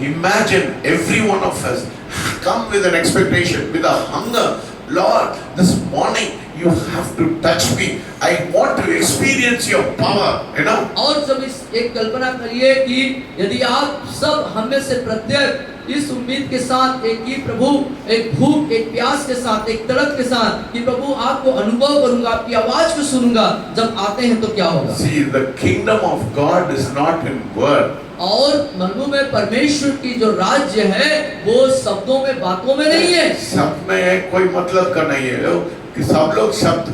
Imagine every one of us come with an expectation, with a hunger. Lord, this morning you have to touch me. I want to experience your power, you know. और जब इस एक कल्पना करिए कि यदि आप सब हम में से प्रत्येक इस उम्मीद के साथ एक ही प्रभु, एक भूख, एक प्यास के साथ, एक तड़प के साथ कि प्रभु आपको अनुभव करूंगा, आपकी आवाज को सुनूंगा, जब आते हैं तो क्या होगा? See, the kingdom of God is not in word. और मनु में परमेश्वर की जो राज्य है वो शब्दों में, बातों में नहीं है। शब्द में कोई मतलब का नहीं है कि सब लोग शब्द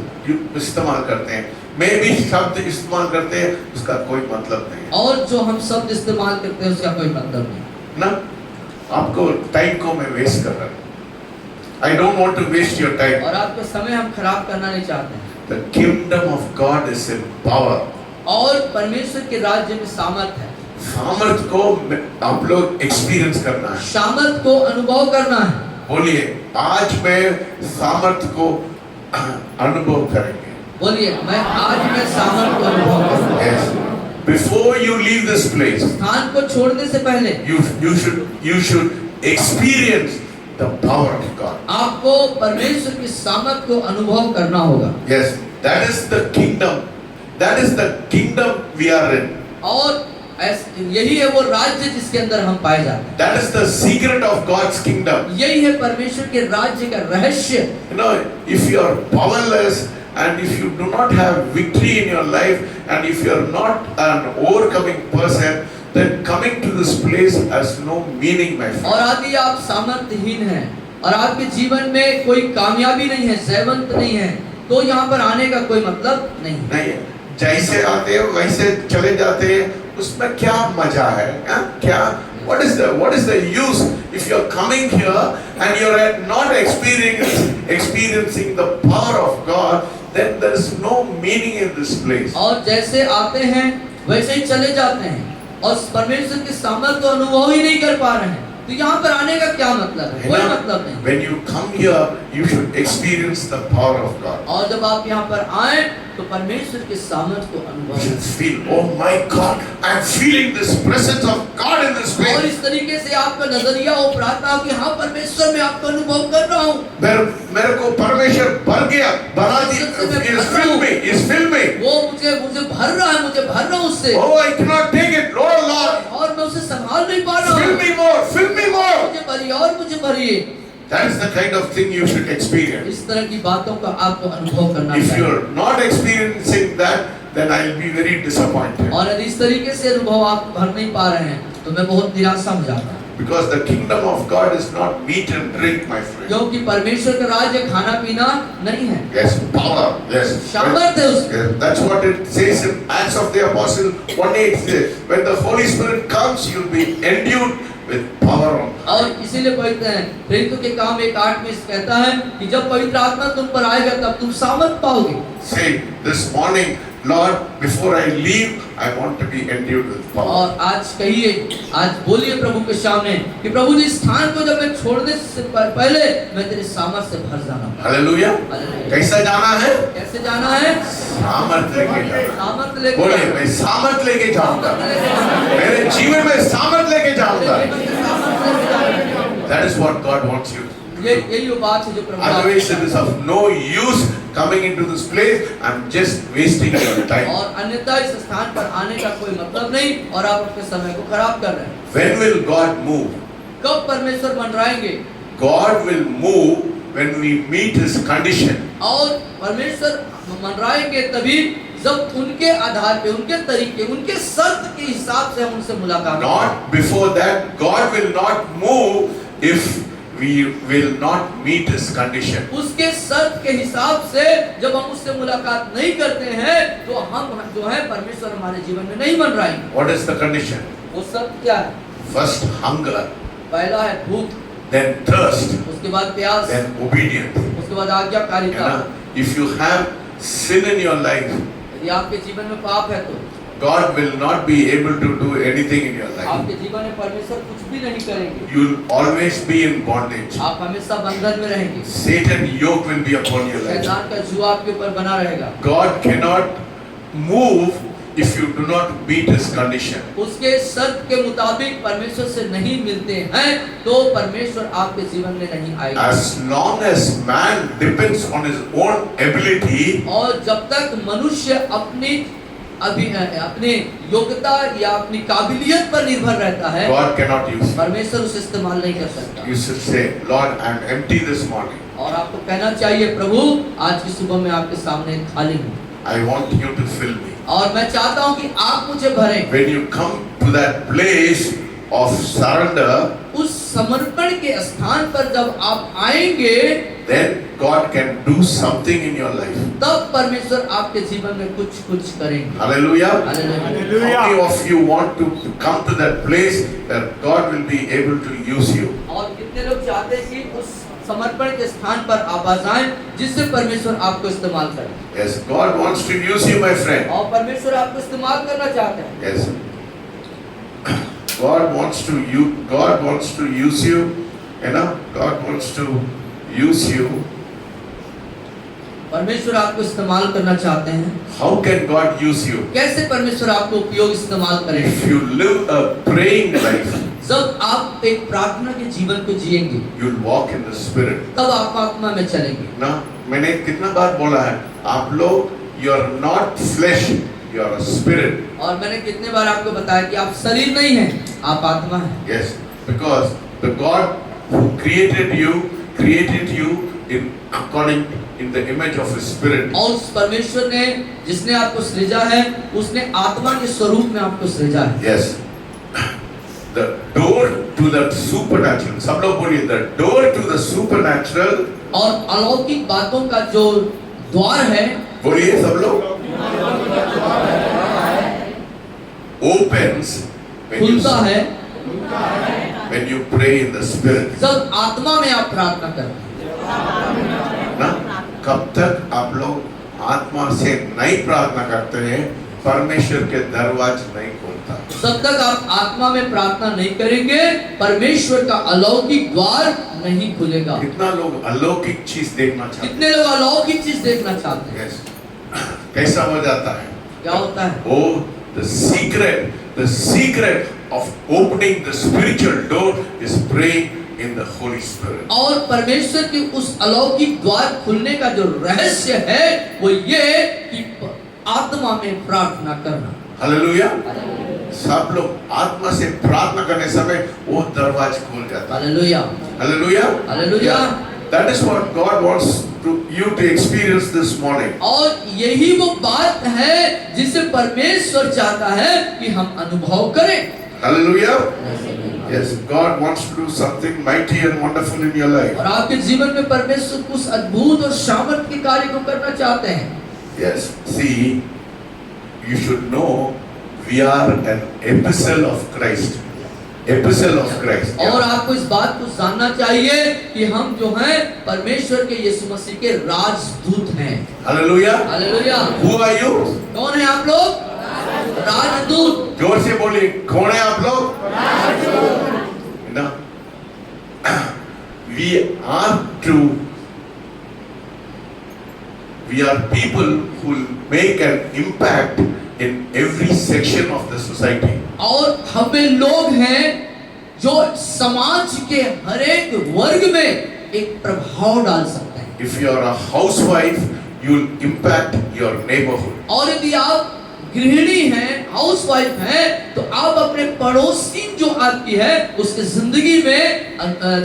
इस्तेमाल करते हैं, मैं भी शब्द इस्तेमाल करते हैं, उसका कोई मतलब नहीं है। और जो हम शब्द इस्तेमाल करते हैं उसका कोई मतलब नहीं ना, आपको टाइम को मैं वेस्ट कर रहा हूँ। I don't want to waste your time. और आपका समय हम खराब करना नहीं चाहते हैं। The kingdom of God is in power. और परमेश्वर के राज्य में सामर्थ है। सामर्थ को आप लोग एक्सपीरियंस करना है, सामर्थ को अनुभव करना है। बोलिए आज मैं सामर्थ को अनुभव करेंगे। बोलिए मैं सामर्थ को अनुभव करूंगा। Yes. Before you leave this place, स्थान को छोड़ने से पहले you should experience the power of God. आपको परमेश्वर की सामर्थ को अनुभव करना होगा। Yes, that is the kingdom. That is the kingdom we are in. और यही है वो राज्य जिसके अंदर हम पाए जाते हैं। That is the secret of God's kingdom. यही है परमेश्वर के राज्य का रहस्य। You know, if you are powerless and if you do not have victory in your life and if you are not an overcoming person, then coming to this place has no meaning, my friend. और यदि आप सामर्थ्यहीन हैं और आपके जीवन में कोई कामयाबी नहीं है, जयवंत नहीं है, तो यहाँ पर आने का कोई मतलब नहीं है। जैसे आते हैं वैसे चले जाते हैं, उसमें क्या मजा है? क्या? What is the use if you are coming here and you are not experiencing the power of God? Then there is no meaning in this place. और जैसे आते हैं वैसे ही चले जाते हैं और परमेश्वर की सामर्थ को अनुभव ही नहीं कर पा रहे हैं, तो यहाँ पर आने का क्या मतलब है? कोई मतलब नहीं। When you come here, you should experience the power of God. और जब आप यहाँ पर आए तो परमेश्वर के सामर्थ को अनुभव You should feel, oh my God, I am feeling this presence of God in this place. और इस तरीके से आपका नजरिया हो, प्रार्थना हो कि हाँ परमेश्वर मैं आपका अनुभव कर रहा हूँ। मेरे को परमेश्वर भर गया, बना दिया, इस फिल्म में वो मुझे भर रहा है, मुझे भर रहा हूँ उससे। Oh, I cannot take it, Lord. और मैं उसे संभाल नहीं पा रहा हूँ। Fill me more. मुझे भरिए और मुझे भरिए। That is the kind of thing you should experience. इस तरह की बातों का आपको अनुभव करना चाहिए। If you are not experiencing that, then I will be very disappointed. और यदि इस तरीके से अनुभव आप भर नहीं पा रहे हैं, तो मैं बहुत निराशा हो जाता हूँ। Because the kingdom of God is not meat and drink, my friend. क्योंकि परमेश्वर का राज्य खाना पीना नहीं है। Yes, power. Yes. सामर्थ है उसमें। Yes, that's what it says in Acts of the Apostle 1:8. When the Holy Spirit comes, you'll be endued with power. और इसीलिए पवित्र है, प्रेरितों के काम 1:8 में कहता है कि जब पवित्र आत्मा तुम पर आएगा तब तुम सामर्थ पाओगे। Say this morning, Lord, before I leave, I want to be endued with power. और आज कहिए, आज बोलिए प्रभु के सामने कि प्रभु जी स्थान को जब मैं छोड़ने से पहले मैं तेरे सामर्थ से भर जाना। हालेलुया। कैसा जाना है? कैसे जाना है? सामर्थ लेके जाना। सामर्थ लेके। बोले मैं सामर्थ लेके जाऊंगा, मेरे जीवन में सामर्थ लेके जाऊंगा। That is what God wants you. यही वो बात है जो प्रभु। Otherwise it is of no use coming into this place. I'm just wasting your time. और अन्यथा इस स्थान पर आने का कोई मतलब नहीं और आप अपने समय को खराब कर रहे हैं। When will God move? कब परमेश्वर मंडराएंगे? God will move when we meet His condition. और परमेश्वर मंडराएंगे तभी जब उनके आधार पे, उनके तरीके, उनके शर्त के हिसाब से हम उनसे मुलाकात। Not before that. God will not move if we will not meet His condition. उसके शर्त के हिसाब से जब हम उससे मुलाकात नहीं करते हैं तो हम जो है परमेश्वर हमारे जीवन में नहीं मंडराएंगे। What is the condition? वो शर्त क्या है? First hunger, पहला है भूख, then thirst, उसके बाद प्यास, then obedience. उसके बाद आज्ञाकारिता। If you have sin in your life, यदि आपके जीवन में पाप है तो God will not be able to do anything in your life. आपके जीवन में परमेश्वर कुछ भी नहीं करेंगे। You will always be in bondage. आप हमेशा बंधन में रहेंगे। Satan yoke will be upon your life. शैतान का जुआ आपके ऊपर बना रहेगा। God cannot move if you do not meet his condition. उसके शर्त के मुताबिक परमेश्वर से नहीं मिलते हैं तो परमेश्वर आपके जीवन में नहीं आएगा। As long as man depends on his own ability, और जब तक मनुष्य अपने योग्यता या अपनी काबिलियत पर निर्भर रहता है, God cannot use him. परमेश्वर उसे इस्तेमाल नहीं कर सकता। You should say, Lord, I am empty this morning. और आपको कहना चाहिए, प्रभु आज की सुबह मैं आपके सामने खाली हूँ I want you to fill me. और मैं चाहता हूँ कि आप मुझे भरें। When you come to that place of surrender, उस समर्पण के स्थान पर जब आप आएंगे, then God can do something in your life. तब परमेश्वर आपके जीवन में कुछ करेंगे। Hallelujah. Hallelujah. How many of you want to come to that place where God will be able to use you? और कितने लोग चाहते हैं कि उस समर्पण के स्थान पर आप आ जाएं जिससे परमेश्वर आपको इस्तेमाल करे। Yes, God wants to use you, my friend. और परमेश्वर आपको इस्तेमाल करना चाहते हैं। Yes. God wants to use you. You know, God wants to use you. परमेश्वर आपको इस्तेमाल करना चाहते हैं। How can God use you? कैसे परमेश्वर आपको उपयोग इस्तेमाल करेंगे? If you live a praying life, जब आप एक प्रार्थना के जीवन को जिएंगे, you'll walk in the Spirit. तब आप आत्मा में चलेंगे। ना, मैंने कितना बार बोला है, आप लोग you are not flesh, you are a spirit. और मैंने कितने बार आपको बताया कि आप शरीर नहीं हैं, आप आत्मा हैं। Yes, because the God who created you in the image of His Spirit. और उस परमेश्वर ने जिसने आपको सृजा है, उसने आत्मा के स्वरूप में आपको सृजा है। Yes, the door to the supernatural. सब लोग बोलिए, the door to the supernatural. और अलौकिक बातों का जो द्वार है, बोलिए सब लोग, opens खुलता है when you pray in the Spirit. जब आत्मा में आप प्रार्थना करते हैं। ना, कब तक आप लोग आत्मा से नहीं प्रार्थना करते हैं, परमेश्वर के दरवाजे नहीं खोलता। जब तक आप आत्मा में प्रार्थना नहीं करेंगे, परमेश्वर का अलौकिक द्वार नहीं खुलेगा। कितना लोग अलौकिक चीज देखना चाहते हैं? कितने लोग अलौकिक चीज देखना चाहते हैं? Yes. कैसा हो जाता है? क्या होता है? Oh, the secret of opening the spiritual door is praying in the Holy Spirit. और परमेश्वर के उस अलौकिक द्वार खुलने का जो रहस्य है वो ये कि आत्मा में प्रार्थना करना। Hallelujah. सब लोग आत्मा से प्रार्थना करने समय वो दरवाजा खोल जाता है। Hallelujah. Hallelujah. Hallelujah. That is what God wants you to experience this morning. और यही वो बात है जिसे परमेश्वर चाहता है कि हम अनुभव करें। Hallelujah. Yes, God wants to do something mighty and wonderful in your life. और आपके जीवन में परमेश्वर कुछ अद्भुत और सामर्थ्य के कार्य को करना चाहते हैं। Yes, see, you should know we are an epistle of Christ. Epistle of Christ. और आपको इस बात को जानना चाहिए कि हम जो हैं परमेश्वर के यीशु मसीह के राजदूत हैं। Hallelujah. Hallelujah. Who are you? कौन है आप लोग? राजदूत। जोर से बोलिए, कौन है आप लोग? ना, we are people who will make an impact in every section of the society. और हमें लोग हैं जो समाज के हर एक वर्ग में एक प्रभाव डाल सकते हैं। If you are a housewife, you will impact your neighborhood. और यदि आप गृहिणी हैं, हाउसवाइफ हैं, तो आप अपने पड़ोसी जो आपकी है उसकी जिंदगी में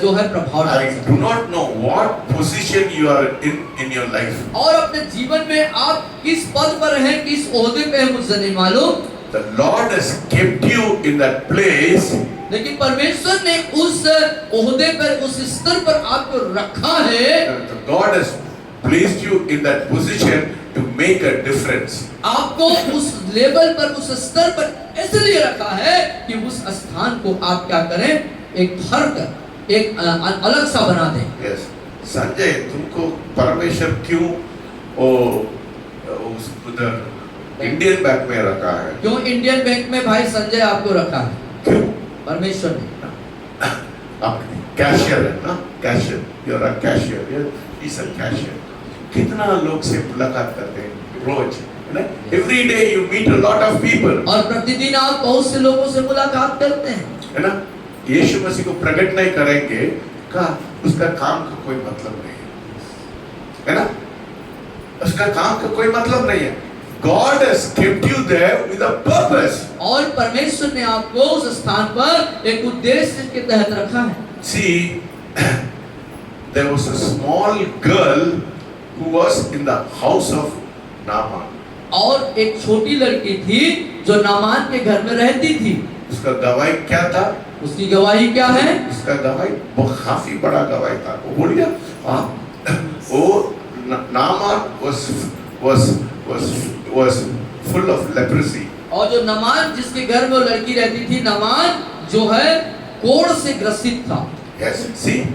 जो है प्रभाव डाल I सकते do हैं। not know what position you are in your life. और अपने जीवन में आप किस पद पर हैं, किस ओहदे पे हैं, मुझे नहीं मालूम। The Lord has kept you in that place. लेकिन परमेश्वर ने उस ओहदे पर, उस स्तर पर आपको रखा है। God has placed you in that position to make a difference. आपको उस लेवल पर, उस स्तर पर इसलिए रखा है कि उस स्थान को आप क्या करें, एक फर्क, एक अलग सा बना दें। Yes. संजय, तुमको परमेश्वर क्यों उधर इंडियन बैंक में रखा है? क्यों इंडियन बैंक में भाई संजय आपको रखा है? क्यों? परमेश्वर ने। आप कैशियर है ना? Cashier, you are a cashier, he is a cashier. कितना लोग से मुलाकात करते हैं रोज? है ना? Every day you meet a lot of people, और प्रतिदिन आप बहुत से लोगों से मुलाकात करते हैं, है ना? यीशु मसीह को प्रकट नहीं करेंगे का उसका काम का कोई मतलब नहीं है ना? उसका काम का कोई मतलब नहीं है. God has kept you there with a purpose. और परमेश्वर ने आपको उस स्थान पर एक उद्देश्य के तहत रखा है. See, there was a small girl who was in the house of Naaman. और एक छोटी लड़की थी जो नामान के घर में रहती थी. उसका गवाही क्या था? उसकी गवाही क्या है? उसका गवाही बहुत काफी बड़ा गवाही था. वो बोलिए, वो Naaman was full of leprosy. और जो नामान जिसके घर में वो लड़की रहती थी, नामान जो है कोढ़ से ग्रसित था. Yes, see,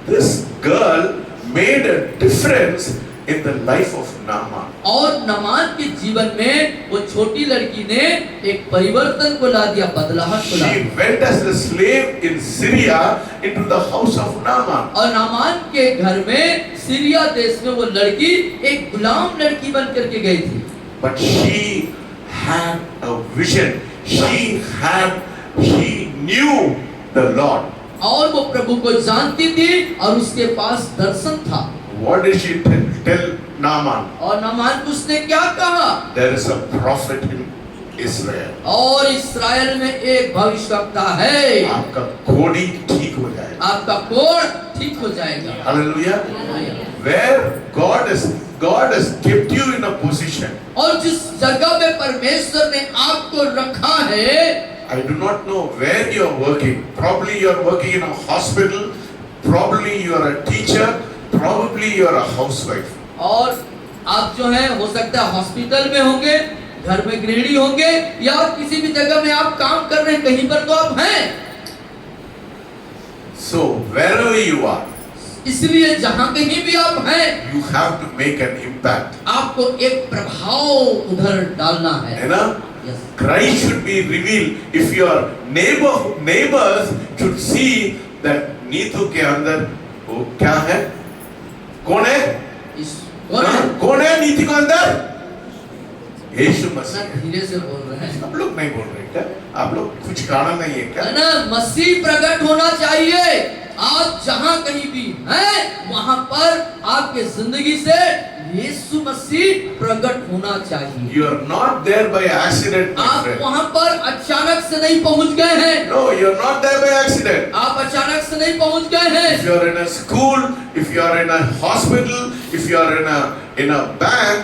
this girl made a difference in the life of Naaman. और नामान के जीवन में वो छोटी लड़की ने एक परिवर्तन को ला दिया, बदलाहट को ला She दिया. went as a slave in Syria into the house of Naaman. और नामान के घर में सीरिया देश में वो लड़की एक गुलाम लड़की बन करके गई थी. But she had a vision. She knew the Lord. और वो प्रभु को जानती थी और उसके पास दर्शन था. What did she tell Naaman? और नामान को उसने क्या कहा? There is a prophet in Israel. और इस्राएल में एक भविष्यवक्ता है. आपका कोढ़ी ठीक हो जाएगा. आपका कोढ़ ठीक हो जाएगा. Hallelujah. Where God has kept you in a position. और जिस जगह में परमेश्वर ने आपको रखा है, I do not know where you are working. Probably you are working in a hospital. Probably you are a teacher. Probably you are a housewife. और आप जो है हो सकता है हॉस्पिटल में होंगे, घर में गृहिणी होंगे, या किसी भी जगह में आप काम कर रहे हैं, कहीं पर तो आप हैं. So wherever you are, इसलिए जहां कहीं भी आप हैं, you have to make an impact. आपको एक प्रभाव उधर डालना है. है ना? Yes. Christ should be revealed. If your neighbors should see that Neetu के अंदर वो क्या है? कौन है? कौन है नीति के अंदर? यीशु मसीह. धीरे से बोल रहे हैं. सब लोग नहीं बोल रहे क्या? आप लोग कुछ कारण नहीं है क्या? है ना? मसीह प्रकट होना चाहिए. आप जहां कहीं भी हैं, वहां पर आपके जिंदगी से यीशु मसीह प्रकट होना चाहिए. You are not there by accident, my आप friend. वहां पर अचानक से नहीं पहुंच गए हैं. No, you are not there by accident. आप अचानक से नहीं पहुंच गए हैं. If you are in a school, if you are in a hospital, if you are in a bank,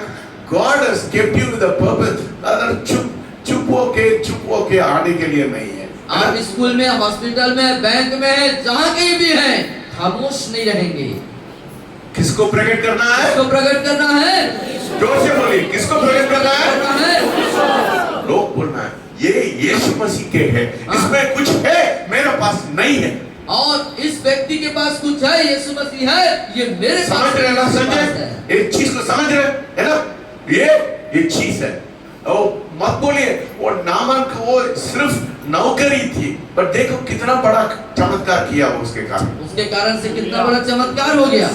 God has kept you with a purpose. अगर चुप होके आने के लिए नहीं है. आप स्कूल में, हॉस्पिटल में, बैंक में, जहां कहीं भी हैं, खामोश नहीं रहेंगे. किसको प्रकट करना है? किसको प्रकट करना है? जोर से बोलिए, किसको प्रकट करना है? करना है. लोग बोलना है ये यीशु मसीह के है, इसमें कुछ है मेरे पास नहीं है. और इस व्यक्ति के पास कुछ है, यीशु मसीह है, ये मेरे पास समझ रहे ना? संजय, एक चीज को समझ रहे है ना? ये चीज है. ओ मत बोलिए वो नामान का वो सिर्फ नौकरी थी, पर देखो कितना बड़ा चमत्कार किया वो उसके कारण से कितना बड़ा चमत्कार हो गया.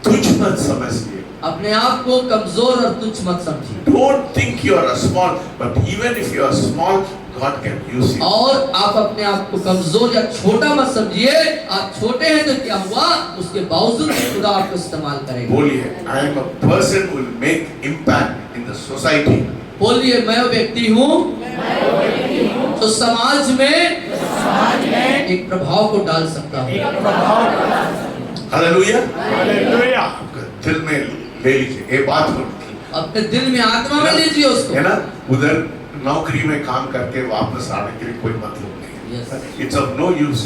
तुझ मत समझिए. अपने आप को कमजोर और तुच्छ मत समझिए. Don't think you are a small, but even if you are small, God can use you. और आप अपने आप को कमजोर या छोटा मत समझिए. आप छोटे हैं तो क्या हुआ, उसके बावजूद खुदा आपको इस्तेमाल करेगा. बोलिए, I am a person who will make impact in the society. बोलिए, मैं वो व्यक्ति हूँ तो समाज में एक प्रभाव को डाल सकता हूँ. हालेलुया. हालेलुया. दिल में ले लीजिए ये बात को. अपने दिल में, आत्मा में लीजिए उसको. है ना? उधर नौकरी में काम करके वापस आने के लिए कोई मतलब नहीं. Yes. It's of no use.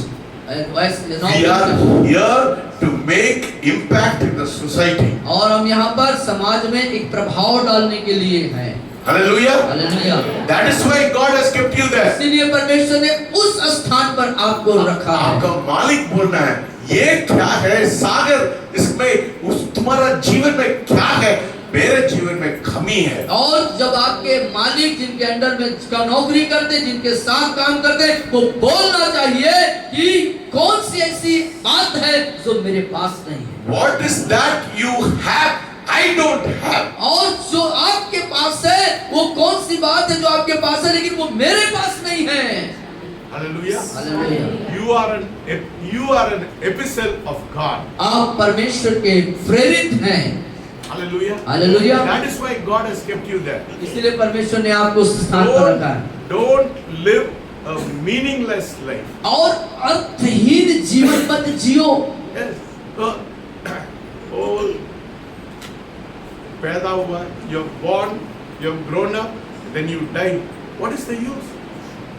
We are और here to make impact in the society. हम यहाँ पर समाज में एक प्रभाव डालने के लिए हैं. Hallelujah. Hallelujah. That is why God has kept you there. इसीलिए परमेश्वर ने उस स्थान पर आपको रखा है. आपका मालिक बोलना है ये क्या है सागर, इसमें उस तुम्हारा जीवन में क्या है, मेरे जीवन में कमी है. और जब आपके मालिक जिनके अंडर में का नौकरी करते, जिनके साथ काम करते, वो बोलना चाहिए कि कौन सी ऐसी बात है जो मेरे पास नहीं है. What is that you have I don't have? और जो आपके पास पास है वो कौन सी बात है जो आपके पास है लेकिन वो मेरे पास नहीं है। Hallelujah. Hallelujah. You are an epistle of God. आप परमेश्वर के प्रेरित हैं। Hallelujah. Hallelujah. That is why God has kept you there. इसीलिए परमेश्वर ने आपको उस स्थान पर रखा है। Don't live a meaningless life. और अर्थहीन जीवन मत जियो। Yes. Oh, पैदा हुआ, you're born, you're grown up, then you die. What is the use?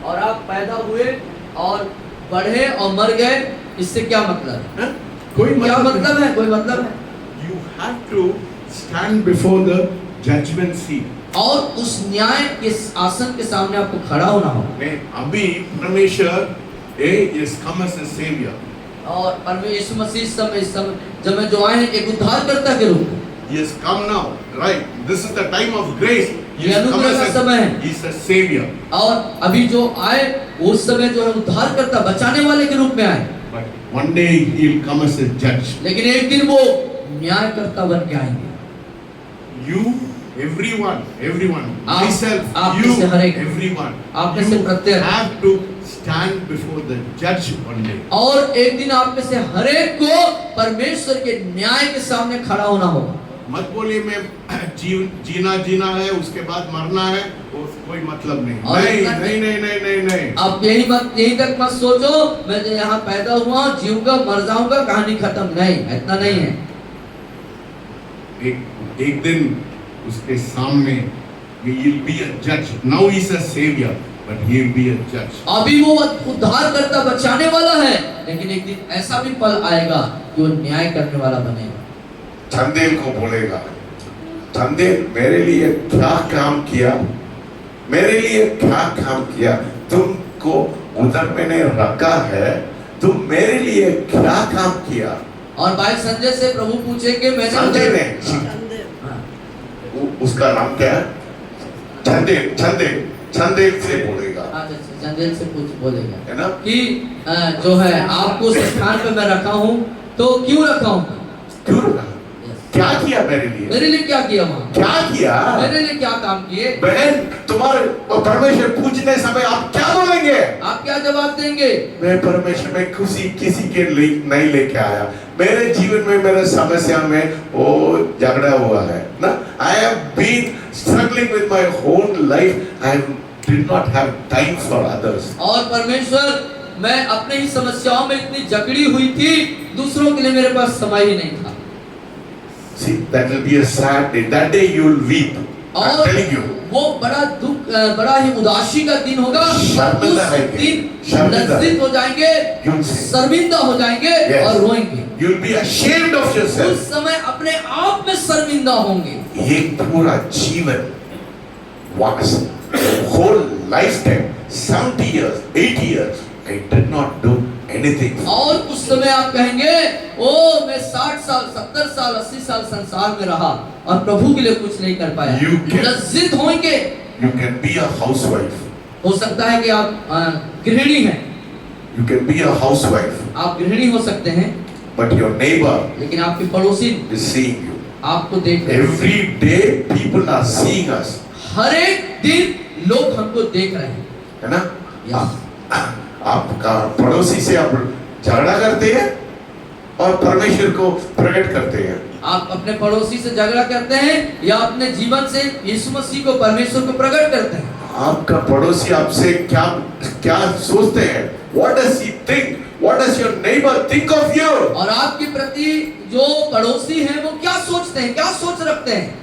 और आप पैदा हुए और बढ़े और मर गए, इससे क्या मतलब है? कोई क्या मतलब मतलब है? कोई मतलब है? You have to stand before the judgment seat. और उस न्याय के आसन के सामने आपको खड़ा होना होगा। नहीं, अभी परमेश्वर is come as a savior. और परमेश्वर यीशु मसीह इस समय जो आए हैं एक उद्धारकर्ता के रूप में। He has come now, right? This is the time of grace. He ये has come अनुग्रह का समय है। He is a savior. और अभी जो आए उस समय जो है उद्धारकर्ता बचाने वाले के रूप में आए। But one day he will come as a judge. लेकिन एक दिन वो न्यायकर्ता बन के आएंगे। You, everyone, आप- myself, आप you, में से हर एक- everyone, आप में से you प्रत्येक- have to stand before the judge one day. और एक दिन आप में से हर एक को परमेश्वर के न्याय के सामने खड़ा होना होगा। मत बोलिए मैं जीना है उसके बाद मरना है, कोई मतलब नहीं। और नहीं इतना- नहीं नहीं नहीं नहीं नहीं। आप यही तक मत सोचो मैं तो यहाँ पैदा हुआ जीऊंगा मर जाऊंगा कहानी खत्म, नहीं, इतना नहीं है। एक दिन उसके सामने he will be a judge. Now he is a savior, but he will be a judge. अभी वो उद्धारकर्ता बचाने वाला है, लेकिन एक दिन ऐसा भी पल आएगा कि वो न्याय करने वाला बनेगा। चंदेल को बोलेगा, चंदेल मेरे लिए क्या काम किया, मेरे लिए क्या काम किया, तुमको उधर मैंने रखा है, तुम मेरे लिए क्या काम किया। और भाई संजय से प्रभु पूछेंगे मैंने संजय ने हाँ। उसका नाम क्या है? चंदेल चंदेल चंदेल से बोलेगा, संजय से बोलेगा है ना? कि जो है आपको उस स्थान पे मैं रखा हूँ तो क्यों रखा हूँ, क्यों रखा? क्या किया मेरे लिए? मेरे लिए क्या किया वहाँ, क्या किया? मेरे लिए क्या काम किए। बहन तुम्हारे परमेश्वर पूछने समय आप क्या बोलेंगे? आप क्या जवाब देंगे? मैं परमेश्वर में खुशी किसी के लिए नहीं लेके आया, मेरे जीवन में मेरे समस्या में वो झगड़ा हुआ है ना। I have been struggling with my whole life. I did not have time for others. और परमेश्वर मैं अपने ही समस्याओं में इतनी जकड़ी हुई थी, दूसरों के लिए मेरे पास समय ही नहीं था। See, that will be a sad day. That day you will weep. I'm और telling you. वो बड़ा दुख बड़ा ही उदासी का दिन होगा। शर्मिंदा उस रहेंगे, दिन शर्मिंदा। लज्जित हो जाएंगे, You'll see. शर्मिंदा हो जाएंगे Yes. और रोएंगे। You will be ashamed of yourself. उस समय अपने आप में शर्मिंदा होंगे। एक पूरा जीवन, once, whole lifetime, 70 years, 80 years, I did not do anything. और उस समय आप कहेंगे ओ मैं 60 साल 70 साल 80 साल संसार में रहा और प्रभु के लिए कुछ नहीं कर पाया। You can- लज्जित होंगे। You can be a housewife. हो सकता है कि आप गृहिणी हैं, You can be a housewife, आप गृहिणी हो सकते हैं, but your neighbor लेकिन आपकी पड़ोसी is seeing you. आपको देख रहे हैं। Every day people are seeing us. हर एक दिन लोग हमको देख रहे हैं, है ना? Yes. आपका पड़ोसी से आप झगड़ा करते हैं और परमेश्वर को प्रकट करते हैं। आप अपने पड़ोसी से झगड़ा करते हैं या अपने जीवन से यीशु मसीह को परमेश्वर को प्रकट करते हैं। आपका पड़ोसी आपसे क्या क्या सोचते हैं? What does he think? What does your neighbor think of you? और आपके प्रति जो पड़ोसी हैं वो क्या सोचते हैं, क्या सोच रखते हैं।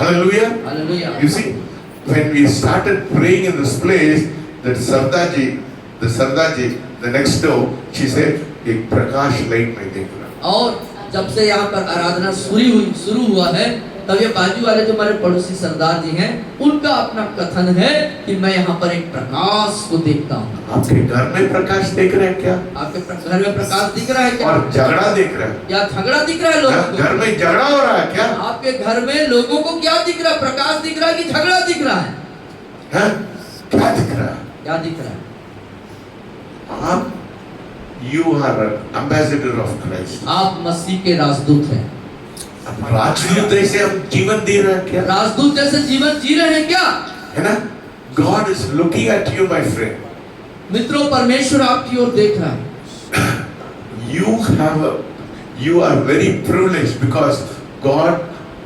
Hallelujah. Hallelujah. You see, when we started praying in this place, that Sardaji, the next door, she said, एक प्रकाश लाइट में देख रहा। और जब से यहाँ पर आराधना शुरू हुआ है तब ये बाजू वाले जो हमारे पड़ोसी सरदार जी हैं उनका अपना कथन है कि मैं यहाँ पर एक प्रकाश को देखता हूँ। आपके घर में प्रकाश देख रहे हैं क्या? आपके घर में प्रकाश दिख रहा है क्या? और झगड़ा देख रहे हैं? क्या झगड़ा दिख रहा है लोगों को? घर में झगड़ा हो रहा है क्या? आपके घर में लोगों को क्या दिख रहा है? प्रकाश दिख रहा है कि झगड़ा दिख रहा है? हैं? क्या दिख रहा है? क्या दिख रहा है? आप You are an ambassador of Christ. आप मसीह के राजदूत हैं। अब राजदूत जैसे हम जीवन दे रहे हैं क्या? राजदूत जैसे जीवन जी रहे हैं क्या? है ना? God is looking at you, my friend. मित्रों, परमेश्वर आपकी ओर देख रहा है। You are very privileged because God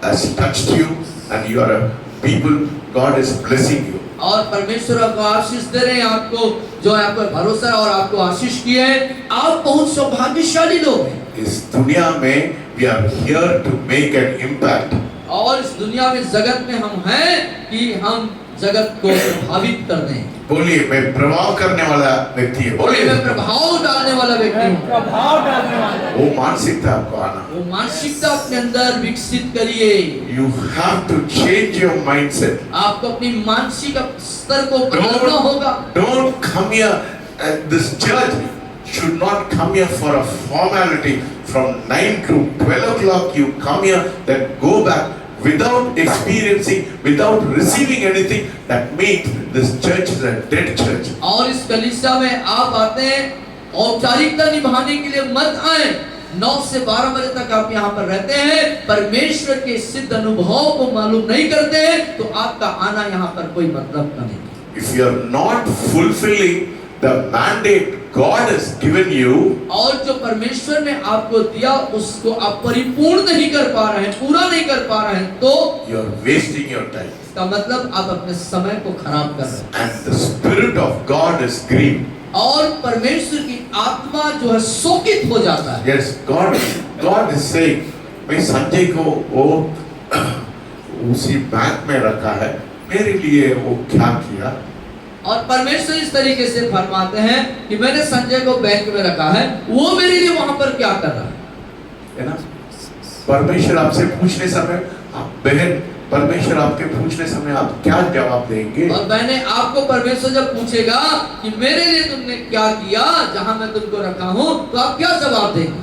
has touched you and you are a people. God is blessing you. और परमेश्वर आपको आशीष दे रहे हैं, आपको जो है आपको भरोसा है और आपको आशीष किए है। आप बहुत सौभाग्यशाली लोग हैं। इस दुनिया में we are here to make an impact. और इस दुनिया में, जगत में हम हैं कि हम जगत को प्रभावित कर दें। बोलिए, मैं प्रभाव करने वाला व्यक्ति है। बोलिए, मैं प्रभाव डालने वाला व्यक्ति हूँ। प्रभाव डालने वाला। वो मानसिकता आपको आना। वो मानसिकता अपने अंदर विकसित करिए। You have to change your mindset. आपको अपनी मानसिक स्तर को बदलना होगा। Don't come here. This church should not come here for a formality. From 9 to 12 o'clock, you come here, then go back. Without experiencing, without receiving anything, that means this church is a dead church. और इस कलीसिया में आप आते हैं, औपचारिकता निभाने के लिए मत आए। 9 से 12 बजे तक आप यहाँ पर रहते हैं, परमेश्वर के सिद्ध अनुभव को मालूम नहीं करते हैं, तो आपका आना यहाँ पर कोई मतलब का नहीं। If you are not fulfilling the mandate God has given you, और जो परमेश्वर ने आपको दिया उसको आप परिपूर्ण नहीं कर पा रहे हैं, पूरा नहीं कर पा रहे हैं, तो you are wasting your time. इसका मतलब आप अपने समय को खराब कर रहे हैं। And the Spirit of God is grieved. और परमेश्वर की आत्मा जो है शोकित हो जाता है। Yes, God is saying, मैं संजय को वो उसी बैंक में रखा है, मेरे लिए वो क्या किया? और परमेश्वर इस तरीके से फरमाते हैं कि मैंने संजय को बैंक में रखा है, वो मेरे लिए वहां पर क्या कर रहा है ना? परमेश्वर आपसे पूछने समय, आप बहन, परमेश्वर आपके पूछने समय आप क्या जवाब देंगे? और बहने, आपको परमेश्वर जब पूछेगा कि मेरे लिए तुमने क्या किया जहां मैं तुमको रखा हूं, तो आप क्या जवाब देंगे?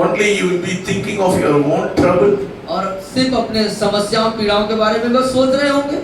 Only you will be thinking of your own trouble. और सिर्फ अपने समस्याओं पीड़ाओं के बारे में बस सोच रहे होंगे।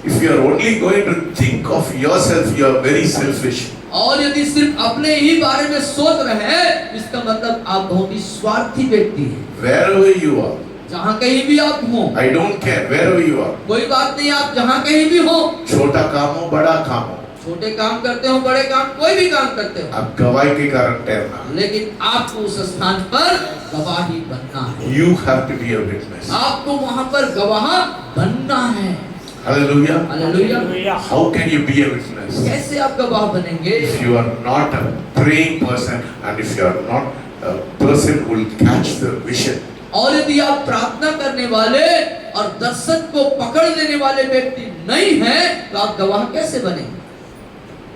If you are only going to think of yourself, you are very selfish. और यदि सिर्फ अपने ही बारे में सोच रहे हैं, इसका मतलब आप बहुत ही स्वार्थी व्यक्ति हैं। Wherever you are, जहाँ कहीं भी आप हो, I don't care. Wherever you are, कोई बात नहीं, आप जहाँ कहीं भी हो, छोटा काम हो, बड़ा काम हो, छोटे काम करते हो, बड़े काम, कोई भी काम करते हो, आप गवाही के कारण ठहरना। लेकिन आपको उस स्थान पर गवाही बनना है। You have to be a witness. आपको वहाँ पर गवाह बनना है। Hallelujah. Hallelujah. How can you be a witness? कैसे आप गवाह बनेंगे? If you are not a praying person and if you are not a person who will catch the vision. और यदि आप प्रार्थना करने वाले और दर्शन को पकड़ लेने वाले व्यक्ति नहीं हैं, तो आप गवाह कैसे बनेंगे?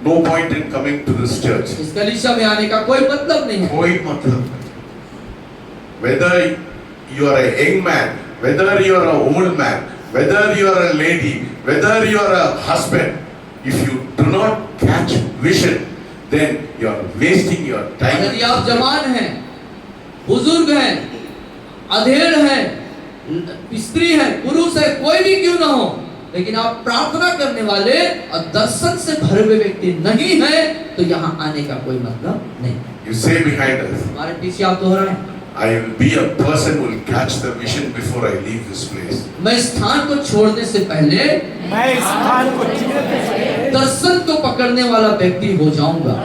No point in coming to this church. इस कलीसिया में आने का कोई मतलब नहीं है। कोई मतलब नहीं। Whether you are a young man, whether you are a old man, whether you are a lady, whether you are a husband, if you do not catch vision, then you are wasting your time. यदि आप जवान हैं, बुजुर्ग हैं, अधेड़ हैं, स्त्री है, पुरुष है, कोई भी क्यों ना हो, लेकिन आप प्रार्थना करने वाले और दर्शन से भरे हुए व्यक्ति नहीं है, तो यहाँ आने का कोई मतलब नहीं। You say behind us, हमारे पीछे आप दोहराएं, I will be a person who will catch the vision before I leave this place. मैं स्थान को छोड़ने से पहले मैं इस स्थान को दर्शन को पकड़ने वाला व्यक्ति हो जाऊंगा।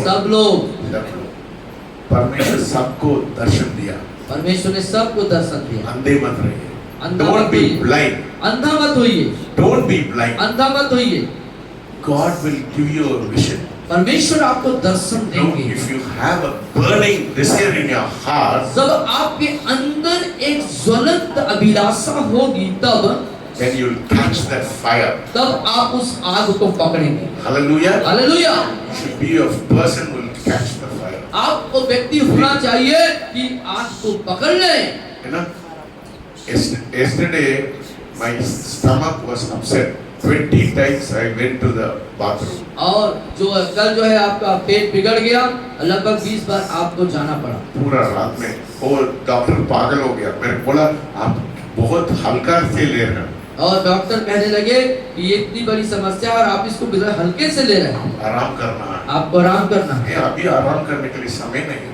सब लोग, परमेश्वर सबको दर्शन दिया। परमेश्वर ने सबको दर्शन दिया। अंधे मत रहिए। अंधा Don't मत be होइए। blind. अंधा मत होइए। Don't be blind. अंधा मत होइए। God will give you a vision. परमेश्वर आपको दर्शन Now, देंगे। if you have a burning desire in your heart, जब आपके अंदर एक ज्वलंत अभिलाषा होगी, तब then you will catch that fire. तब आप उस आग को पकड़ेंगे। Hallelujah. Hallelujah. You should be a person who will catch the fire. आप वो व्यक्ति होना चाहिए कि आग को पकड़ ले। You know, yesterday my stomach was upset. 20 times I went to the bathroom. और कल जो है आपका पेट बिगड़ गया, लगभग 20 बार आपको जाना पड़ा। पूरा रात में वो डॉक्टर पागल हो गया। मैंने बोला आप बहुत हल्का से ले रहे हैं। और डॉक्टर कहने लगे कि ये इतनी बड़ी समस्या है और आप इसको बिल्कुल हल्के से ले रहे हैं, आराम करना है। आपको आराम करना है। ये अभी आराम करने के लिए समय नहीं है।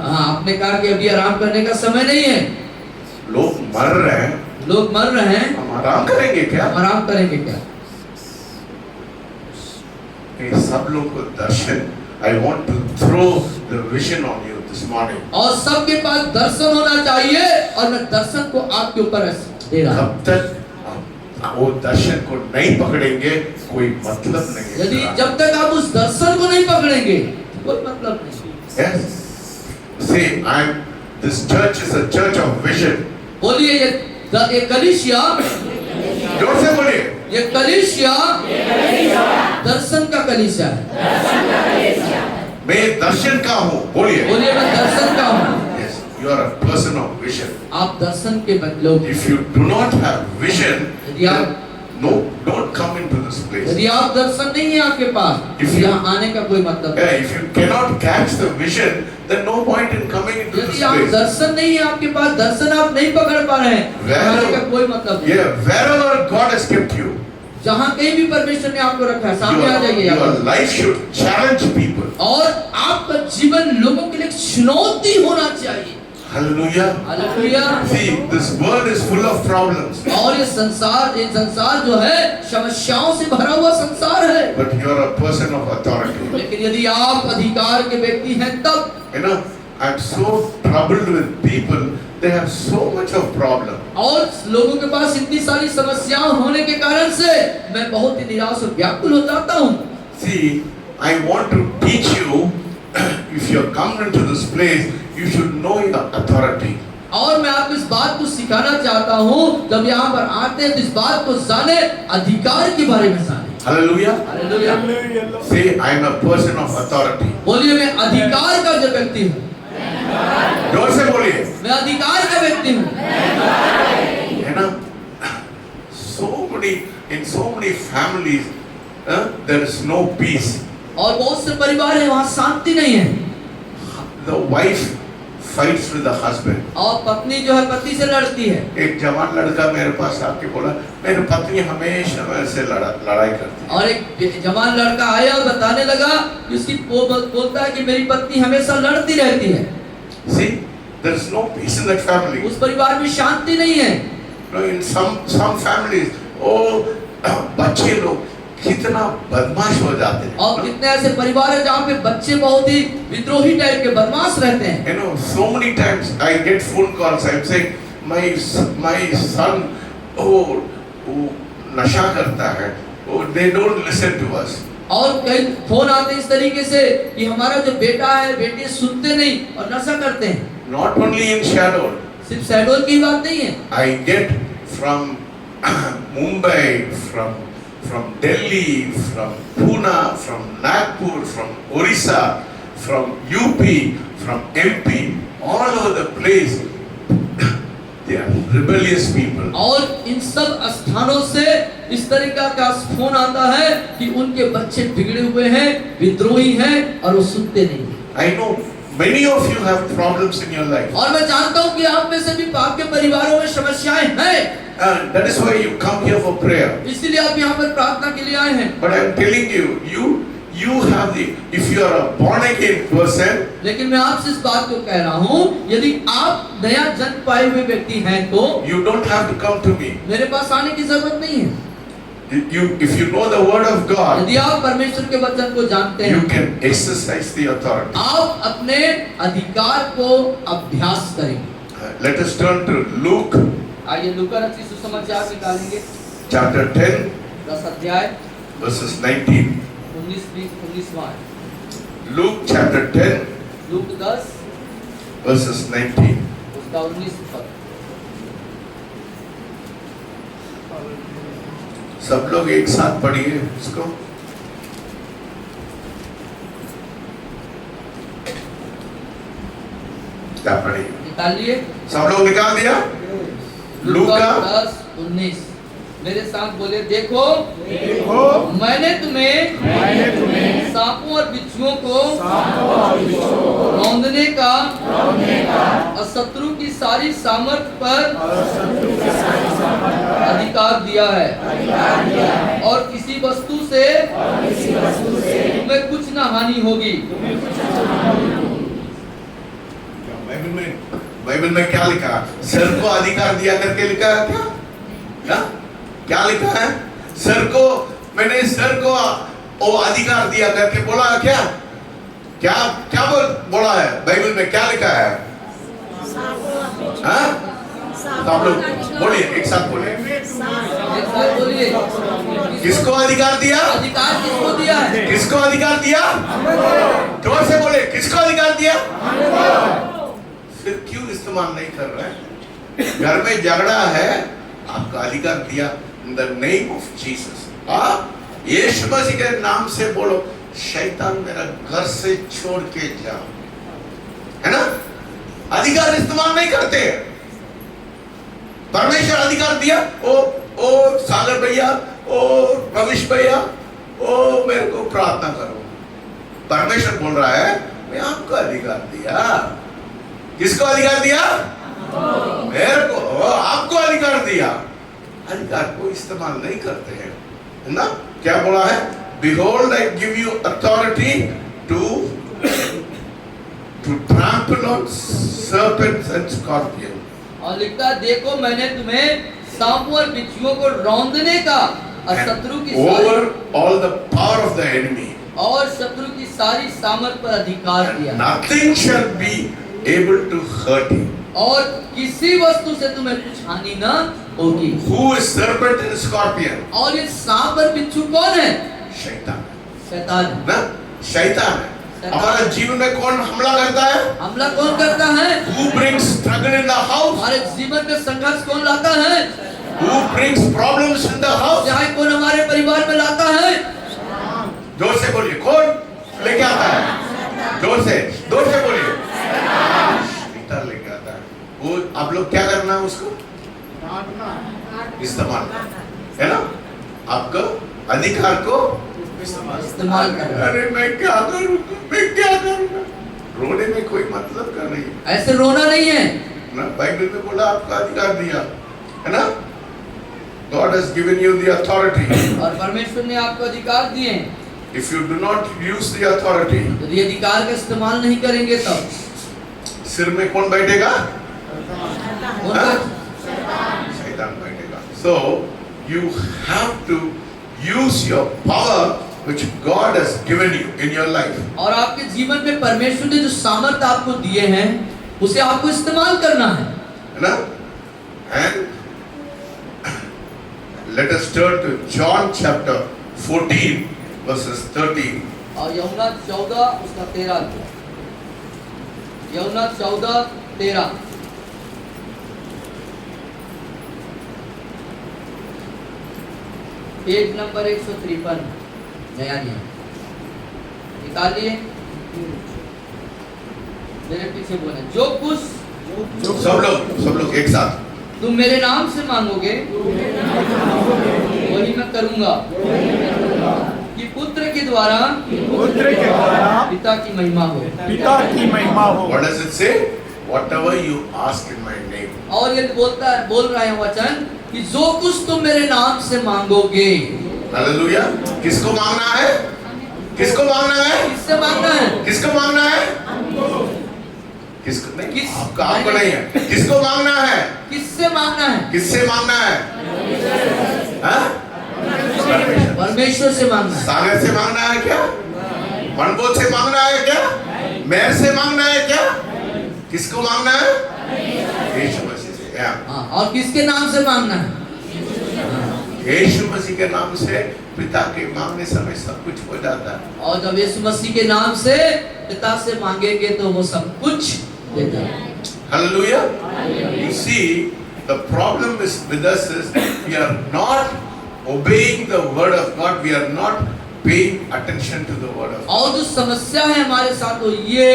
हाँ, आपने कहा कि अभी आराम करने का समय नहीं है। लोग मर रहे हैं, लोग मर रहे हैं, हम आराम करेंगे क्या? हम आराम करेंगे क्या? ये सब लोग को दर्शन, I want to throw the vision on you this morning. और सबके पास दर्शन होना चाहिए और मैं दर्शन को आपके ऊपर दे रहा हूँ। जब तक वो दर्शन को नहीं पकड़ेंगे कोई मतलब नहीं है। यदि जब तक आप उस दर्शन को नहीं पकड़ेंगे कोई मतलब नहीं। Yes. See, this church is a church of vision. बोलिए ये कलीसिया, जोर से बोलिए। ये कलीसिया दर्शन का कलीसिया है। मैं दर्शन का हूँ, बोलिए। बोलिए मैं दर्शन का हूँ। Yes, you are a person of vision. आप दर्शन के लोग। If you do not have vision, यदि आप no, don't come into this place. यदि आप दर्शन नहीं है आपके पास, If you- यहाँ आने का कोई मतलब Yeah, नहीं। if you cannot catch the vision, then no point in coming into this यदि आप place. दर्शन नहीं है आपके पास, दर्शन आप नहीं पकड़ पा रहे हैं, यहाँ आने का कोई मतलब नहीं। Yeah, wherever God has kept you, जहाँ कहीं भी परमेश्वर ने आपको रखा है, सामने आ जाइए your आप। life should challenge people. और आपका जीवन लोगों के लिए एक चुनौती होना चाहिए। Hallelujah. Hallelujah. See, this world is full of problems, और ये संसार जो है समस्याओं से भरा हुआ संसार है। but you are a person of authority. लेकिन यदि आप अधिकार के व्यक्ति हैं तब, You know, I'm so troubled with people. They have so much of problem. और लोगों के पास इतनी सारी समस्याएं होने के कारण से मैं बहुत ही निराश और व्याकुल हो जाता हूँ। See, I want to teach you. If you come into this place, you should know your authority. और मैं आपको इस बात को सिखाना चाहता हूँ, जब यहाँ पर आते हैं तो इस बात को जाने, अधिकार के बारे में जाने। Hallelujah. Hallelujah. Say, I am a person of authority. बोलिए मैं अधिकार का जो व्यक्ति हूँ। जोर से बोलिए। मैं अधिकार का व्यक्ति हूँ। है ना? In so many families, there is no peace. और बहुत से परिवार है वहाँ शांति नहीं है। The wife fights with the husband. और पत्नी जो है पति से लड़ती है। एक जवान लड़का मेरे पास आके बोला, मेरी पत्नी हमेशा मेरे से लड़ाई करती है। और एक जवान लड़का आया और बताने लगा कि उसकी बोलता है कि मेरी पत्नी हमेशा लड़ती रहती है। See, there is no peace in that family. उस परिवार में शांति नहीं है। In some families, बच्चे लोग कितना बदमाश हो जाते हैं। और कितने ऐसे परिवार है जहाँ पे बच्चे बहुत ही विद्रोही टाइप के बदमाश रहते हैं। You know, so many times I get phone calls. I'm saying, my son, नशा करता है। They don't listen to us. और कई फोन आते हैं इस तरीके से कि हमारा जो बेटा है, बेटे सुनते नहीं और नशा करते हैं। Not only in shadow. सिर्फ शहडोल की बात नहीं है। I get from Mumbai, from Delhi, from Pune, from Nagpur, from Orissa, from UP, from MP, all over the place. They are rebellious people. और इन सब स्थानों से इस तरीका का फोन आता है कि उनके बच्चे बिगड़े हुए हैं, विद्रोही हैं और वो सुनते नहीं। I know many of you have problems in your life. और मैं जानता हूँ कि आप में से भी आपके परिवारों में समस्याएं हैं। That is why you come here for prayer. इसीलिए आप यहाँ पर प्रार्थना के लिए आए हैं। But I am telling you have the, if you are a born again person, लेकिन मैं आपसे इस बात को कह रहा हूँ, यदि आप नया जन्म पाए हुए व्यक्ति हैं तो you don't have to come to me. मेरे पास आने की जरूरत नहीं है। If you know the word of God, यदि आप परमेश्वर के वचन को जानते you हैं, can exercise the authority. आप अपने अधिकार को अभ्यास करेंगे। Let us turn to Luke आइए लूका रचित सुसमाचार निकालेंगे, chapter 10 10 अध्याय verses 19. 19वां। Luke chapter 10 look 10 verses 19. उसका 19 पद। सब लोग एक साथ पढ़िए इसको। क्या पढ़िए? निकाल लिए? सब लोग निकाल दिया? लूका 10:19 मेरे साथ बोले, देखो मैंने तुम्हें सांपों और बिच्छुओं को रौंदने का और शत्रु की सारी सामर्थ पर अधिकार दिया है और किसी वस्तु से तुम्हें कुछ न हानि होगी। बाइबल में क्या लिखा है? सर को अधिकार दिया करके लिखा है क्या? क्या क्या लिखा है? मैंने सर को वो अधिकार दिया करके बोला क्या? क्या क्या बोला है? बाइबल में क्या लिखा है? हाँ? तो आप लोग बोलिए, एक साथ बोलिए। किसको अधिकार दिया? अधिकार किसको दिया है? किसको अधिकार दिया? जोर से बोले, किसको अधिकार दिया? फिर क्यों इस्तेमाल नहीं कर रहे हैं? घर में झगड़ा है, आपका अधिकार दिया in the name of Jesus. यीशु मसीह के नाम से बोलो, शैतान मेरा घर से छोड़ के जाओ, है ना? अधिकार इस्तेमाल नहीं करते। परमेश्वर अधिकार दिया, ओ सागर भैया, ओ रविश भैया, ओ मेरे को प्रार्थना करो। परमेश्वर बोल रहा है, मैं आपको अधिकार दिया। किसको अधिकार दिया? मेरे को, आपको अधिकार दिया। अधिकार को इस्तेमाल नहीं करते हैं, है ना? क्या बोला है? Behold, I give you authority to trample on serpents and scorpions. और लिखता है, देखो मैंने तुम्हें सांपों और बिच्छुओं को रौंदने का और शत्रु की over all the power of the enemy. और शत्रु की सारी सामर्थ पर अधिकार दिया। Nothing shall be able to hurt you. और किसी वस्तु से तुम्हें कुछ हानि न होगी। Who is serpent and scorpion? और ये सांप और बिच्छू कौन है? शैतान, शैतान ना? शैतान है। हमारा जीवन में कौन हमला करता है? हमला कौन करता है? Who brings struggle in the house? हमारे जीवन में संघर्ष कौन लाता है? Who brings problems in the house? चाहे कौन हमारे परिवार में लाता है? जोर से बोलिए, कौन लेके आता है? जोर से बोलिए। शैतान लेके आता है। वो आप लोग क्या करना है? उसको इस्तेमाल, है ना? आपको अधिकार को इस्तेमाल करना। अरे मैं क्या करूँगा? रोने में कोई मतलब का नहीं, ऐसे रोना नहीं है ना? बाइबल में बोला आपका अधिकार दिया, है ना? God has given you the authority. और परमेश्वर ने आपको अधिकार दिए। If you do not use the authority, यदि अधिकार का इस्तेमाल नहीं करेंगे तब सिर में कौन बैठेगा? हाँ? शैतान बैठेगा। So you have to use your power which God has given you in your life. और आपके जीवन में परमेश्वर ने जो सामर्थ आपको दिए हैं उसे आपको इस्तेमाल करना है ना? And let us turn to John chapter 14 verses 13. और यूहन्ना 14 उसका 13 यूहन्ना 14:13 पेज नंबर 153 नया नियम निकालिए। मेरे पीछे बोले, जो कुछ सब लोग एक साथ। तुम मेरे नाम से मांगोगे वही मैं करूंगा कि पुत्र के द्वारा पिता की महिमा हो। What does it say? Whatever you ask in my name. और ये बोल रहा है वचन कि जो कुछ तुम मेरे नाम से मांगोगे। हालेलुया। किसको मांगना है? किसको मांगना है? किससे मांगना है? किसको मांगना है? किसको नहीं? आपको नहीं है। किसको मांगना है? किससे मांगना है? किससे मांगना है? हाँ? परमेश्वर से मांगना है। सागर से मांगना है क्या? मनबोध से मांगना है क्या? मेहर से मांगना है क्या? किसको मांगना है? यीशु मसीह से। हाँ, और किसके नाम से मांगना है? यीशु मसीह के नाम से पिता के मांगने समय सब कुछ हो जाता है। और जब यीशु मसीह के नाम से पिता से मांगेंगे तो वो सब कुछ देता है। Hallelujah. You see, the problem is with us is we are not obeying the word of God. We are not paying attention to the word of God. और जो समस्या है हमारे साथ वो ये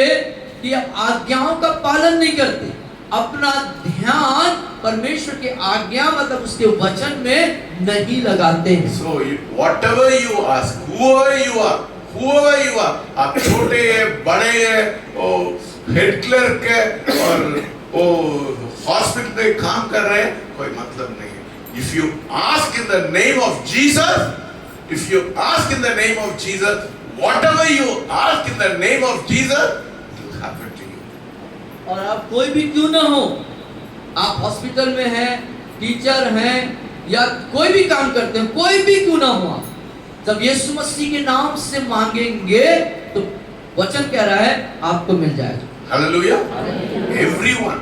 कि आज्ञाओं का पालन नहीं करते। अपना ध्यान परमेश्वर के आज्ञा मतलब उसके वचन में नहीं लगाते हैं। So whatever you ask, whoever you are, whoever you are, आप छोटे है, बड़े है, वो हेड क्लर्क है और वो हॉस्पिटल में काम कर रहे हैं, कोई मतलब नहीं है। If you ask in the name of Jesus, if you ask in the name of Jesus, whatever you ask in the name of Jesus, it will happen to you. और आप कोई भी क्यों ना हो, आप हॉस्पिटल में हैं, टीचर हैं या कोई भी काम करते हैं, कोई भी क्यों ना हो, आप जब यीशु मसीह के नाम से मांगेंगे तो वचन कह रहा है आपको मिल जाएगा। Hallelujah. Everyone,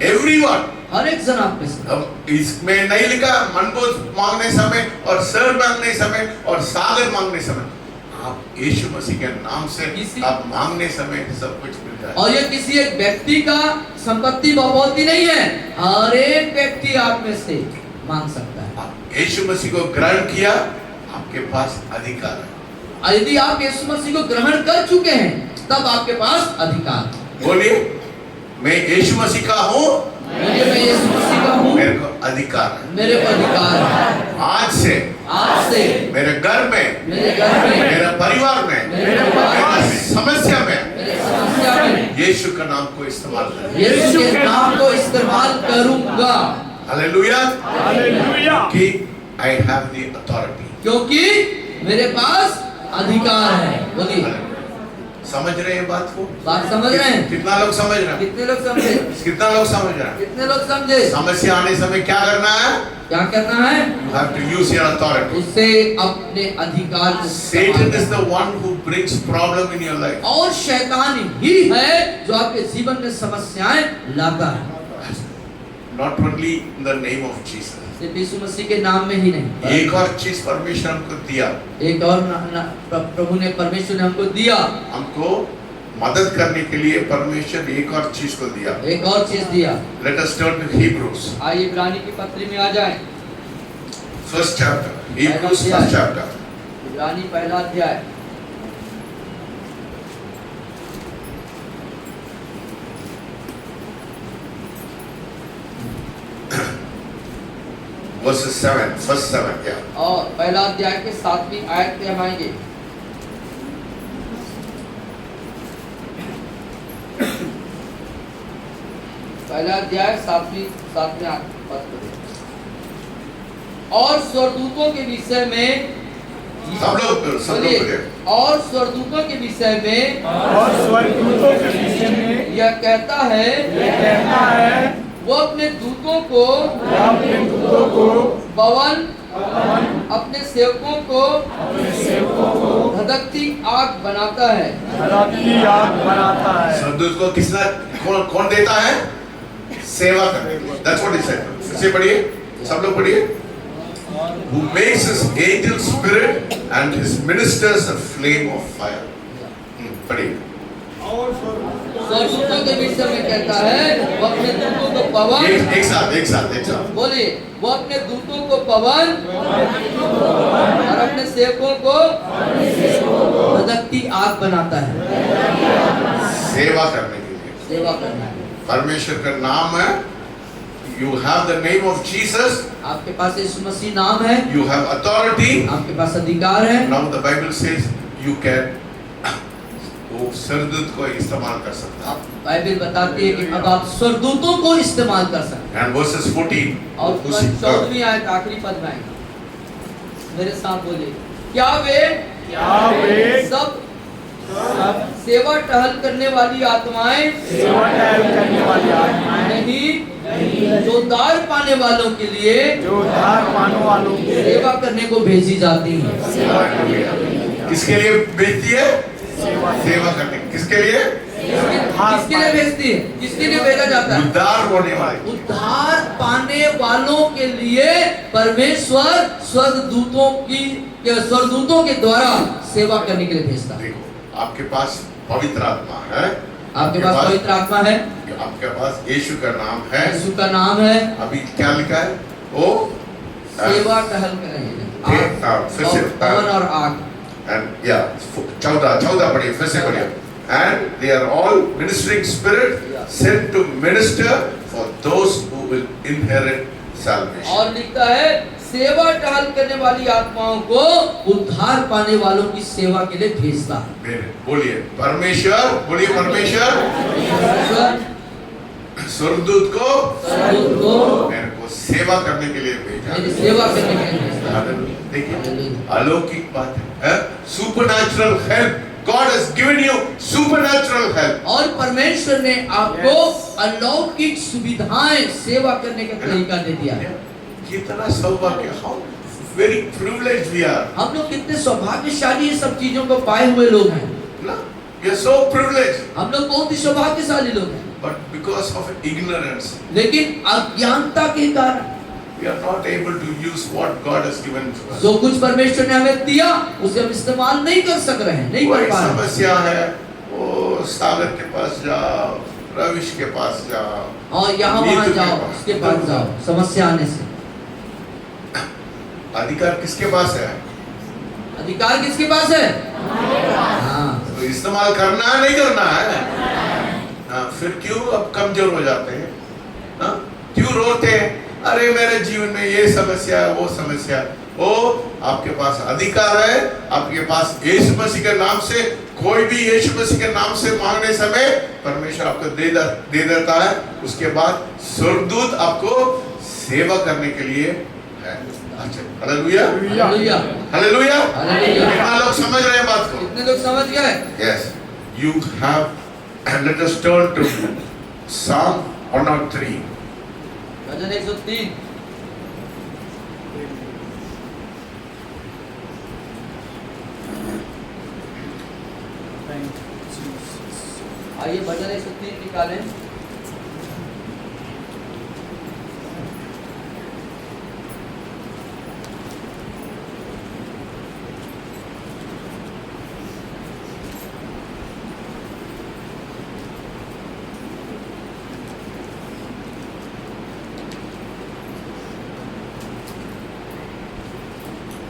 everyone. हर एक जन आप में से। अब इसमें नहीं लिखा मनबोध मांगने समय और सर मांगने समय और सागर मांगने समय, आप यीशु मसीह के नाम से आप मांगने समय सब कुछ मिल जाए। और ये किसी एक व्यक्ति का संपत्ति बहुमूल्य नहीं है, हर एक व्यक्ति आप में से मांग सकता है। आप यीशु मसीह को ग्रहण किया, आपके पास अधिकार है। यदि आप यीशु मसीह को ग्रहण कर चुके हैं तब आपके पास अधिकार है। बोलिए, मैं यीशु मसीह का हूँ, मैं यीशु मसीह का हूँ, मेरे को अधिकार है, मेरे को अधिकार है। आज से मेरे घर में, मेरे घर में, मेरे परिवार में, मेरे समस्या में यीशु का नाम को इस्तेमाल करें। यीशु के नाम को इस्तेमाल करूंगा। हालेलुया। हालेलुया। कि I have the authority. क्योंकि मेरे पास अधिकार है। बोलिए, समझ रहे हैं बात को? बात समझ रहे हैं? कितना लोग समझ रहे हैं? कितने लोग समझे? कितना लोग समझ रहे हैं? कितने लोग समझे? समस्या आने समय क्या करना है? क्या करना है? You have to use your authority. उससे अपने अधिकार को Satan is the one who brings problem in your life. और शैतान ही है जो आपके जीवन में समस्याएं लाता है। Not only in the name of Jesus. सिर्फ यीशु मसीह के नाम में ही नहीं, एक और चीज परमेश्वर हमको दिया, एक और प्रभु ने, परमेश्वर ने हमको दिया, हमको मदद करने के लिए परमेश्वर एक और चीज को दिया, एक और चीज दिया। Let us turn to Hebrews. आइए इब्रानी की पत्री में आ जाएं। First chapter. Hebrews first chapter. इब्रानी पहला अध्याय। Verses 7, first 7, yeah. और पहला अध्याय के 7वीं आयत पे हम आएंगे। पहला अध्याय 7वें पद को देखिए। और स्वर्गदूतों के विषय में, सब लोग बोलिए। और स्वर्गदूतों के विषय में, और स्वर्गदूतों के विषय में यह कहता है, वो अपने दूतों को पवन, अपने सेवकों को धधकती आग बनाता है। स्वर्गदूत को किसने कौन देता है? सेवा करने के लिए। That's what he said. फिर पढ़िए, सब लोग पढ़िए। Who makes his angel spirit and his ministers a flame of fire. पढ़िए। स्वर्गदूतों के विषय में कहता है, वो अपने दूतों को पवन, एक साथ बोलिए, वो अपने दूतों को पवन और अपने सेवकों को धधकती आग बनाता है। सेवा करने के लिए, सेवा करना है। परमेश्वर का नाम है। You have the name of Jesus. आपके पास यीशु मसीह नाम है, You have authority. आपके पास अधिकार है। Now the Bible says you can वो स्वर्गदूत को इस्तेमाल कर सकता है। बाइबल बताती है कि अब आप स्वर्गदूतों को इस्तेमाल कर सकते हैं। And verses 14 और 14वीं आयत आखिरी पद में आएंगे। मेरे साथ बोलिए, क्या वे सब सेवा टहल करने वाली आत्माएं नहीं, जो उद्धार पाने वालों के लिए सेवा करने को भेजी जाती हैं। किसके लिए भेजती है? सेवा करने। किसके लिए? किसके लिए भेजती है? किसके लिए भेजा जाता है? उद्धार होने वाले, उद्धार पाने वालों के लिए परमेश्वर स्वर्गदूतों के द्वारा सेवा करने के लिए भेजता है। देखो, आपके पास पवित्र आत्मा है, आपके पास पवित्र आत्मा है, आपके पास यीशु का नाम है, यीशु का नाम है। अभी क्या लिखा है? वो सेवा टहल कर रहे हैं, फिर से पवन और आग। And yeah, 14 पढ़िए, फिर से पढ़िए। And they are all ministering spirit sent to minister for those who will inherit salvation. और लिखता है, सेवा टहल करने वाली आत्माओं को उद्धार पाने वालों की सेवा के लिए भेजता है। बोलिए परमेश्वर, बोलिए परमेश्वर स्वर्गदूत को मेरे को सेवा करने के लिए भेजा, मेरी सेवा करने के लिए भेजता है। देखिए अलौकिक बात है, supernatural help God has given you supernatural help। और परमेश्वर ने आपको अलौकिक सुविधाएं सेवा करने का तरीका दे दिया है। कितना सौभाग्य, how very privileged we are। हम लोग कितने सौभाग्यशाली ये सब चीजों को पाए हुए लोग हैं ना, we are so privileged। हम लोग बहुत ही सौभाग्यशाली लोग हैं, But because of ignorance लेकिन अज्ञानता के कारण we are not able to use what God has given to us। जो कुछ परमेश्वर ने हमें दिया उसे हम इस्तेमाल नहीं कर सक रहे हैं, नहीं कर कोई पा रहे हैं। समस्या है, वो सागर के पास जाओ, रविश के पास जाओ, और यहाँ नीतू वहाँ के जाओ, पास। उसके पास जाओ, समस्या आने से। अधिकार किसके पास है? अधिकार किसके पास है? हाँ, तो इस्तेमाल करना है, नहीं करना है? हाँ, फिर क्यों अब कमजोर हो जाते हैं? हाँ, क्यों रोते हैं? अरे मेरे जीवन में ये समस्या है, वो समस्या है। ओ, आपके पास अधिकार है, आपके पास यीशु मसीह के नाम से, कोई भी यीशु मसीह के नाम से मांगने समय परमेश्वर आपको दे देता है। उसके बाद स्वर्गदूत आपको सेवा करने के लिए है। अच्छा, हालेलुया, हालेलुया, हालेलुया। हालेलुया। कितना लोग समझ रहे हैं बात को? कितने लोग समझ गए? Yes, you have, and let us turn to Psalm 103। भजन 103। आइए भजन 103 निकालें।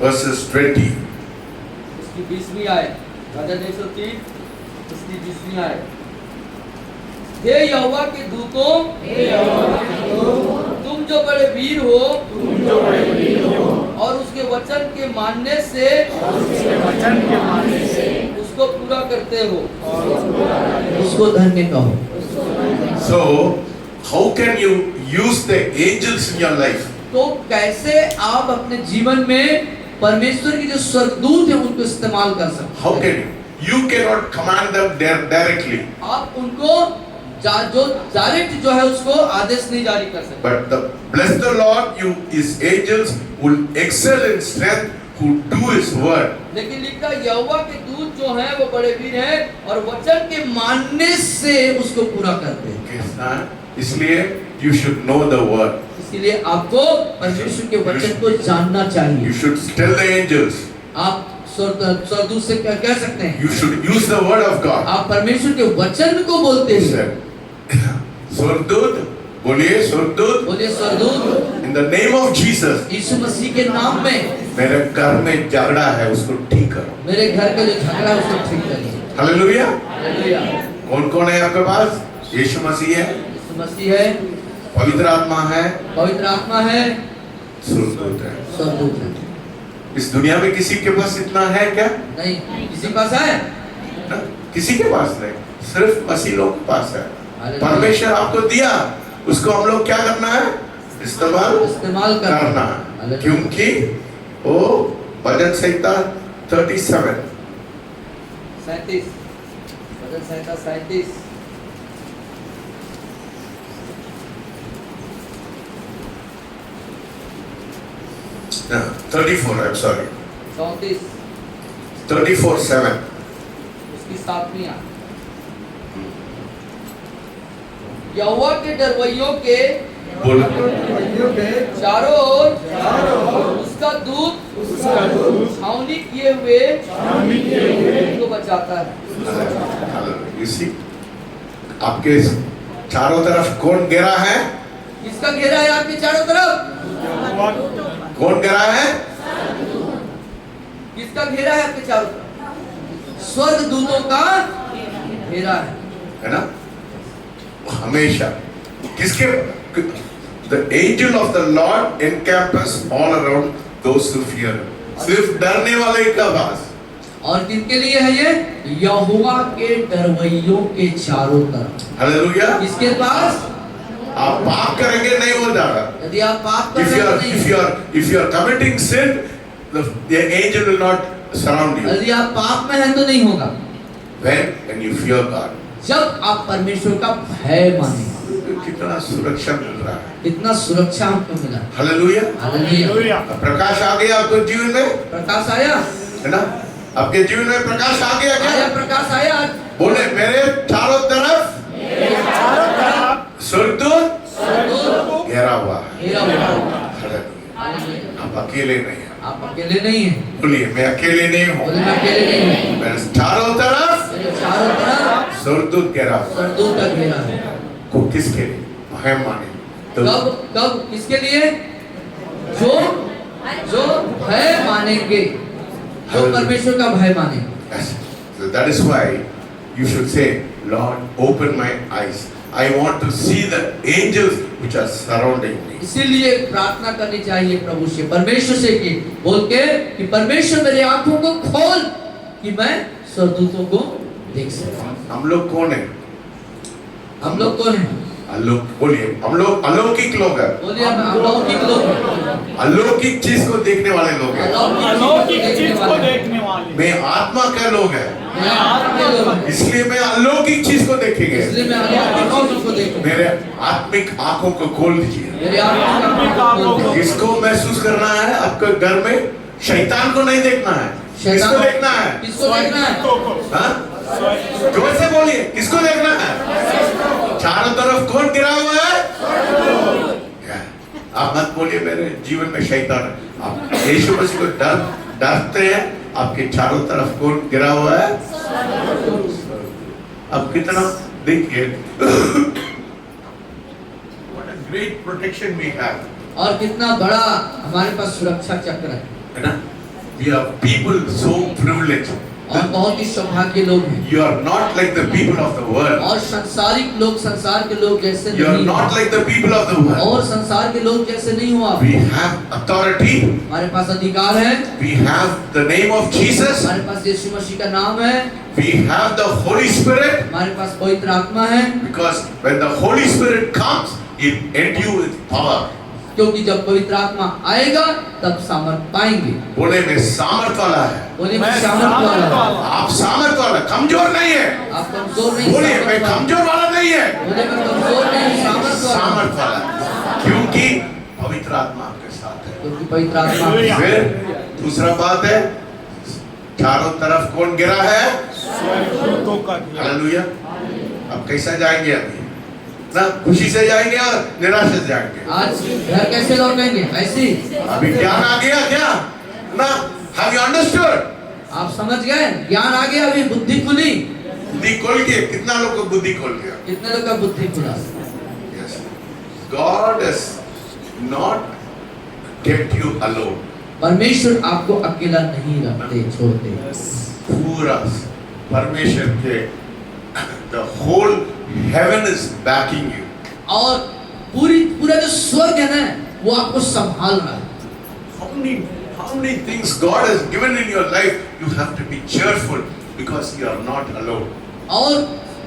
Verses 20। उसकी 20वीं आयत, भजन 103 उसकी 20वीं आयत। हे यहोवा के दूतों, तुम जो बड़े वीर हो और उसके वचन के मानने से उसको पूरा करते हो, उसको धन्य कहो। So, how can you use the angels in your life? तो कैसे आप अपने जीवन में परमेश्वर की जो स्वर्गदूत है उनको इस्तेमाल कर सकते How हैं? can you? You cannot command them directly, आप उनको जो डायरेक्ट जो है उसको आदेश नहीं जारी कर सकते, but bless the Lord, you His angels will excel in strength who do His word। लेकिन लिखा यहोवा के दूत जो हैं वो बड़े वीर हैं और वचन के मानने से उसको पूरा करते हैं। इसलिए you should know the word। इसीलिए आपको परमेश्वर के वचन को जानना चाहिए। You should tell the angels। आप स्वर्गदूत से क्या कह सकते हैं? You should use the word of God। आप परमेश्वर के वचन को बोलते हैं। स्वर्गदूत बोलिए, स्वर्गदूत, बोलिए स्वर्गदूत, in the name of Jesus, यीशु मसीह के नाम में मेरे घर में झगड़ा है उसको ठीक करो। मेरे घर का जो झगड़ा है उसको ठीक करिए। हालेलुया। हालेलुया। कौन कौन है आपके पास? यीशु मसीह है, यीशु मसीह है, पवित्र आत्मा है, पवित्र आत्मा है, स्वर्गदूत है। स्वर्गदूत है। इस दुनिया में किसी के पास इतना है क्या? नहीं, किसी के पास है? ना? किसी के पास नहीं, सिर्फ मसीह लोग के पास है। हालेलुया। परमेश्वर आपको दिया, उसको हम लोग क्या करना है? इस्तेमाल करना है। हालेलुया। क्योंकि वो भजन संहिता 37 37 भजन संहिता 37 34, I'm sorry, 34 34:7। उसकी 7वीं आयत। यहोवा के डरवैयों के बोल चारों ओर उसका दूत छावनी किए हुए उनको बचाता है। You see, आपके चारों तरफ कौन घेरा है? किसका घेरा है आपके चारों तरफ? कौन घेरा है? किसका घेरा है आपके चारों तरफ? स्वर्गदूतों का घेरा है ना? हमेशा किसके The angel of the Lord encampeth all around those who fear him. सिर्फ डरने वाले का पास। और किनके लिए है ये? यहोवा के डरवैयों के चारों तरफ। हालेलुया। किसके पास? आप पाप करेंगे नहीं हो जाएगा। यदि आप पाप कर If रहे you हैं are तो if नहीं। you are if you are committing sin, the angel will not surround you. यदि आप पाप में हैं तो नहीं होगा। When you fear God, जब आप परमेश्वर का भय मानेंगे। कितना सुरक्षा मिल रहा है। कितना सुरक्षा हमको मिला। हालेलुया। हालेलुया। हालेलुया। प्रकाश आ गया आपके जीवन में, प्रकाश आया, है ना? आपके जीवन में प्रकाश आ गया आया क्या? प्रकाश आया। बोले मेरे चारों तरफ चारों तरफ स्वर्गदूत तो घेरा हुआ है। मेरा हुआ। हालेलुया। हालेलुया। आप अकेले नहीं हैं। आप अकेले नहीं हैं। बोलिए मैं अकेले नहीं हूँ। बोले मैं अकेले नहीं हूँ। मेरे चारों तरफ मेरे चारों तरफ स्वर्गदूत घेरा हुआ है। सरदूत का घेरा है। को किसके लिए? भय माने तो कब किसके लिए? जो भय मानेंगे, जो परमेश्वर का भय मानेंगे। Yes. So that is why you should say, Lord, open my eyes. I want to see the angels which are surrounding me. इसीलिए प्रार्थना करनी चाहिए प्रभु से, परमेश्वर से कि बोल के कि परमेश्वर मेरी आंखों को खोल कि मैं स्वर्गदूतों को देख सकूं। हम लोग कौन है? हम लोग कौन हैं? बोलिए हम लोग अलौकिक लोग हैं। बोलिए हम अलौकिक लोग हैं। अलौकिक चीज को देखने वाले लोग हैं। अलौकिक चीज को देखने वाले। मैं आत्मा के लोग हैं, मैं आत्मा के लोग हैं। इसलिए मैं अलौकिक चीज को देखेंगे। इसलिए मैं अलौकिक चीजों को देखूंगा। मेरे आत्मिक आंखों को खोल दीजिए। मेरे आत्मिक आंखों को किसको महसूस करना है? आपके घर में शैतान को नहीं देखना है। किसको देखना है? किसको देखना है? हाँ? जोर से बोलिए, किसको देखना है? चारों तरफ कौन गिरा हुआ है? आप मत बोलिए मेरे जीवन में शैतान है। आप यीशु मसीह को डरते हैं। आपके चारों तरफ कौन गिरा हुआ है? अब कितना देखिए what a great protection we have, और कितना बड़ा हमारे पास सुरक्षा चक्र है ना? We are people so privileged. और बहुत ही सौभाग्य लोग हैं। You are not like the people of the world. और संसारिक लोग संसार के लोग जैसे You are नहीं not हो। like the people of the world. और संसार के लोग जैसे नहीं हो आप। We have authority. हमारे पास अधिकार है। We have the name of Jesus. हमारे पास यीशु मसीह का नाम है। We have the Holy Spirit. हमारे पास पवित्र आत्मा है। Because when the Holy Spirit comes, it endues with power. क्योंकि जब पवित्र आत्मा आएगा तब सामर्थ पाएंगे। बोले मैं सामर्थ वाला है। बोले मैं सामर्थ वाला हूँ। आप सामर्थ वाला, कमजोर नहीं है। आप कमजोर नहीं। बोले मैं सामर्थ वाला। कमजोर वाला नहीं है। बोले मैं कमजोर नहीं, सामर्थ वाला हूँ। सामर्थ वाला, क्योंकि पवित्र आत्मा आपके साथ है। क्योंकि पवित्र आत्मा। फिर दूसरा बात है, चारों तरफ कौन गिरा है? स्वर्गदूतों का घेरा। हालेलुया। अब कैसा जाएंगे अभी? ना खुशी से जाएंगे और निराश से जाएंगे। आज घर कैसे लौटेंगे? ऐसी अभी ज्ञान आ गया क्या? ना have you understood? आप समझ गए? ज्ञान आ गया, अभी बुद्धि खुली। बुद्धि खोल गया। कितना लोग को बुद्धि खोल गया? कितने लोग का बुद्धि खुला? Yes. God has not kept you alone. परमेश्वर आपको अकेला नहीं रखते, छोड़ते। पूरा परमेश्वर के the whole heaven is backing you. और पूरा जो स्वर्ग है ना, वो आपको संभाल रहा है। How many things God has given in your life, you have to be cheerful because you are not alone. और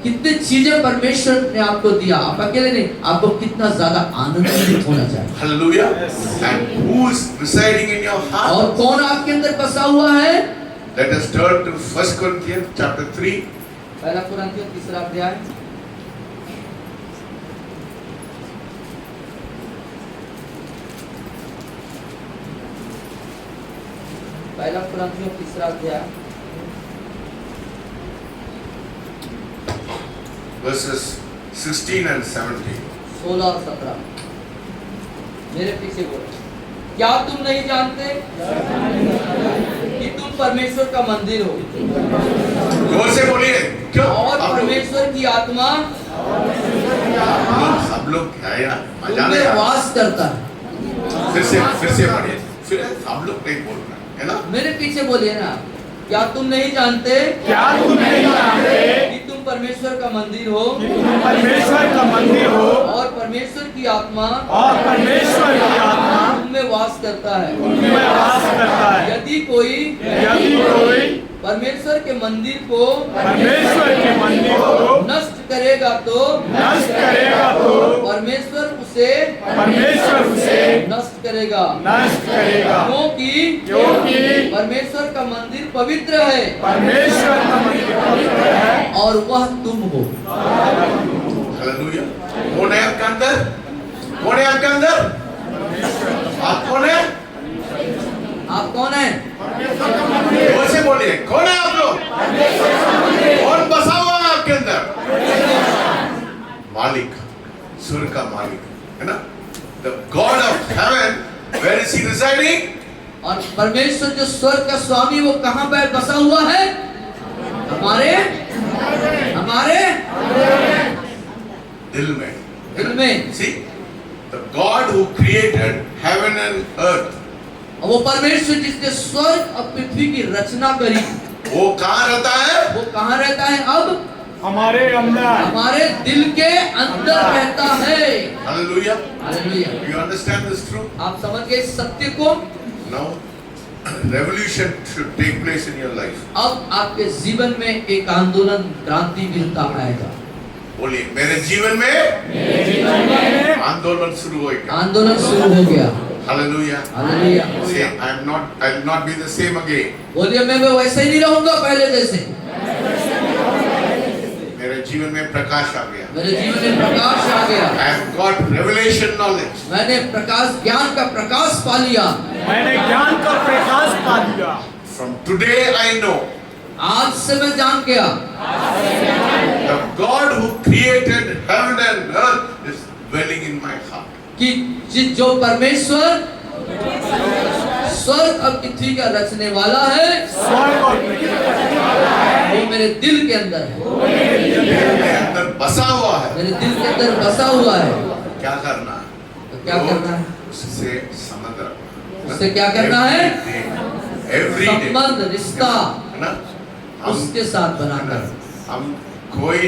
कितने चीजें परमेश्वर ने आपको दिया, आप अकेले नहीं। आपको कितना ज्यादा आनंदित होना चाहिए। Hallelujah. And who is residing in your heart? और कौन आपके अंदर बसा हुआ है? Let us turn to 1 Corinthians chapter 3. पहला कुरिन्थियों 3 अध्याय। पहला कुरिन्थियों 3 अध्याय Verses 16 and 17. 16 और 17। मेरे पीछे बोलो। क्या तुम नहीं जानते कि तुम परमेश्वर का मंदिर हो जोर से बोलिए। क्यों? और आप लोग परमेश्वर की आत्मा सब लोग क्या है ना? मजा तुम नहीं में आ रहा। वास करता है। फिर से पढ़िए। फिर हम लोग नहीं बोल रहे हैं, है ना? मेरे पीछे बोलिए ना। क्या तुम नहीं जानते क्या तुम नहीं जानते कि तुम परमेश्वर का मंदिर हो कि तुम परमेश्वर का मंदिर हो और परमेश्वर की आत्मा और परमेश्वर की आत्मा तुम में वास करता है। तुम में वास करता है। यदि कोई यदि कोई परमेश्वर के मंदिर को परमेश्वर के मंदिर को नष्ट करेगा तो नष्ट करेगा तो परमेश्वर उसे नष्ट करेगा। नष्ट करेगा, क्योंकि परमेश्वर का मंदिर पवित्र है परमेश्वर का मंदिर पवित्र है और वह तुम हो। हालेलुया। कौन है आपके अंदर? कौन है आपके अंदर? आप कौन है? आप कौन है? जोर से बोलिए, कौन है आप लोग? कौन बसा हुआ है आपके अंदर? मालिक, स्वर्ग का मालिक है ना? The God of heaven, where is he residing? और परमेश्वर जो स्वर्ग का स्वामी वो कहाँ पर बसा हुआ है? हमारे दिल में। See, the God who created heaven and earth, वो परमेश्वर जिसने स्वर्ग और पृथ्वी की रचना करी वो कहाँ रहता है? वो कहाँ रहता है? अब हमारे अंदर, हमारे दिल के अंदर रहता है। Hallelujah. Hallelujah. You understand this truth? आप समझ गए इस सत्य को? Now, revolution should take place in your life. अब आपके जीवन में एक आंदोलन, क्रांति वीरता आएगा। बोलिए, मेरे जीवन में आंदोलन शुरू होगा। आंदोलन शुरू हो गया। Hallelujah. Hallelujah. Say, I will not be the same again. बोलिए मैं वैसे ही नहीं रहूंगा पहले जैसे। मेरे जीवन में प्रकाश आ गया। मेरे जीवन में प्रकाश आ गया। I have got revelation knowledge. मैंने प्रकाश, ज्ञान का प्रकाश पा लिया। मैंने ज्ञान का प्रकाश पा लिया। From today I know आज से मैं जान गया the God who created heaven and earth is dwelling in my heart. कि जो परमेश्वर स्वर्ग और पृथ्वी का रचने वाला है स्वर्ग और पृथ्वी वो मेरे दिल के अंदर है। मेरे अंदर बसा हुआ है। मेरे दिल के अंदर बसा हुआ है। क्या करना है? तो क्या करना है? उससे संबंध रखना। उससे क्या करना है? Every day. संबंध, रिश्ता है ना? उसके साथ बनाना। हम कोई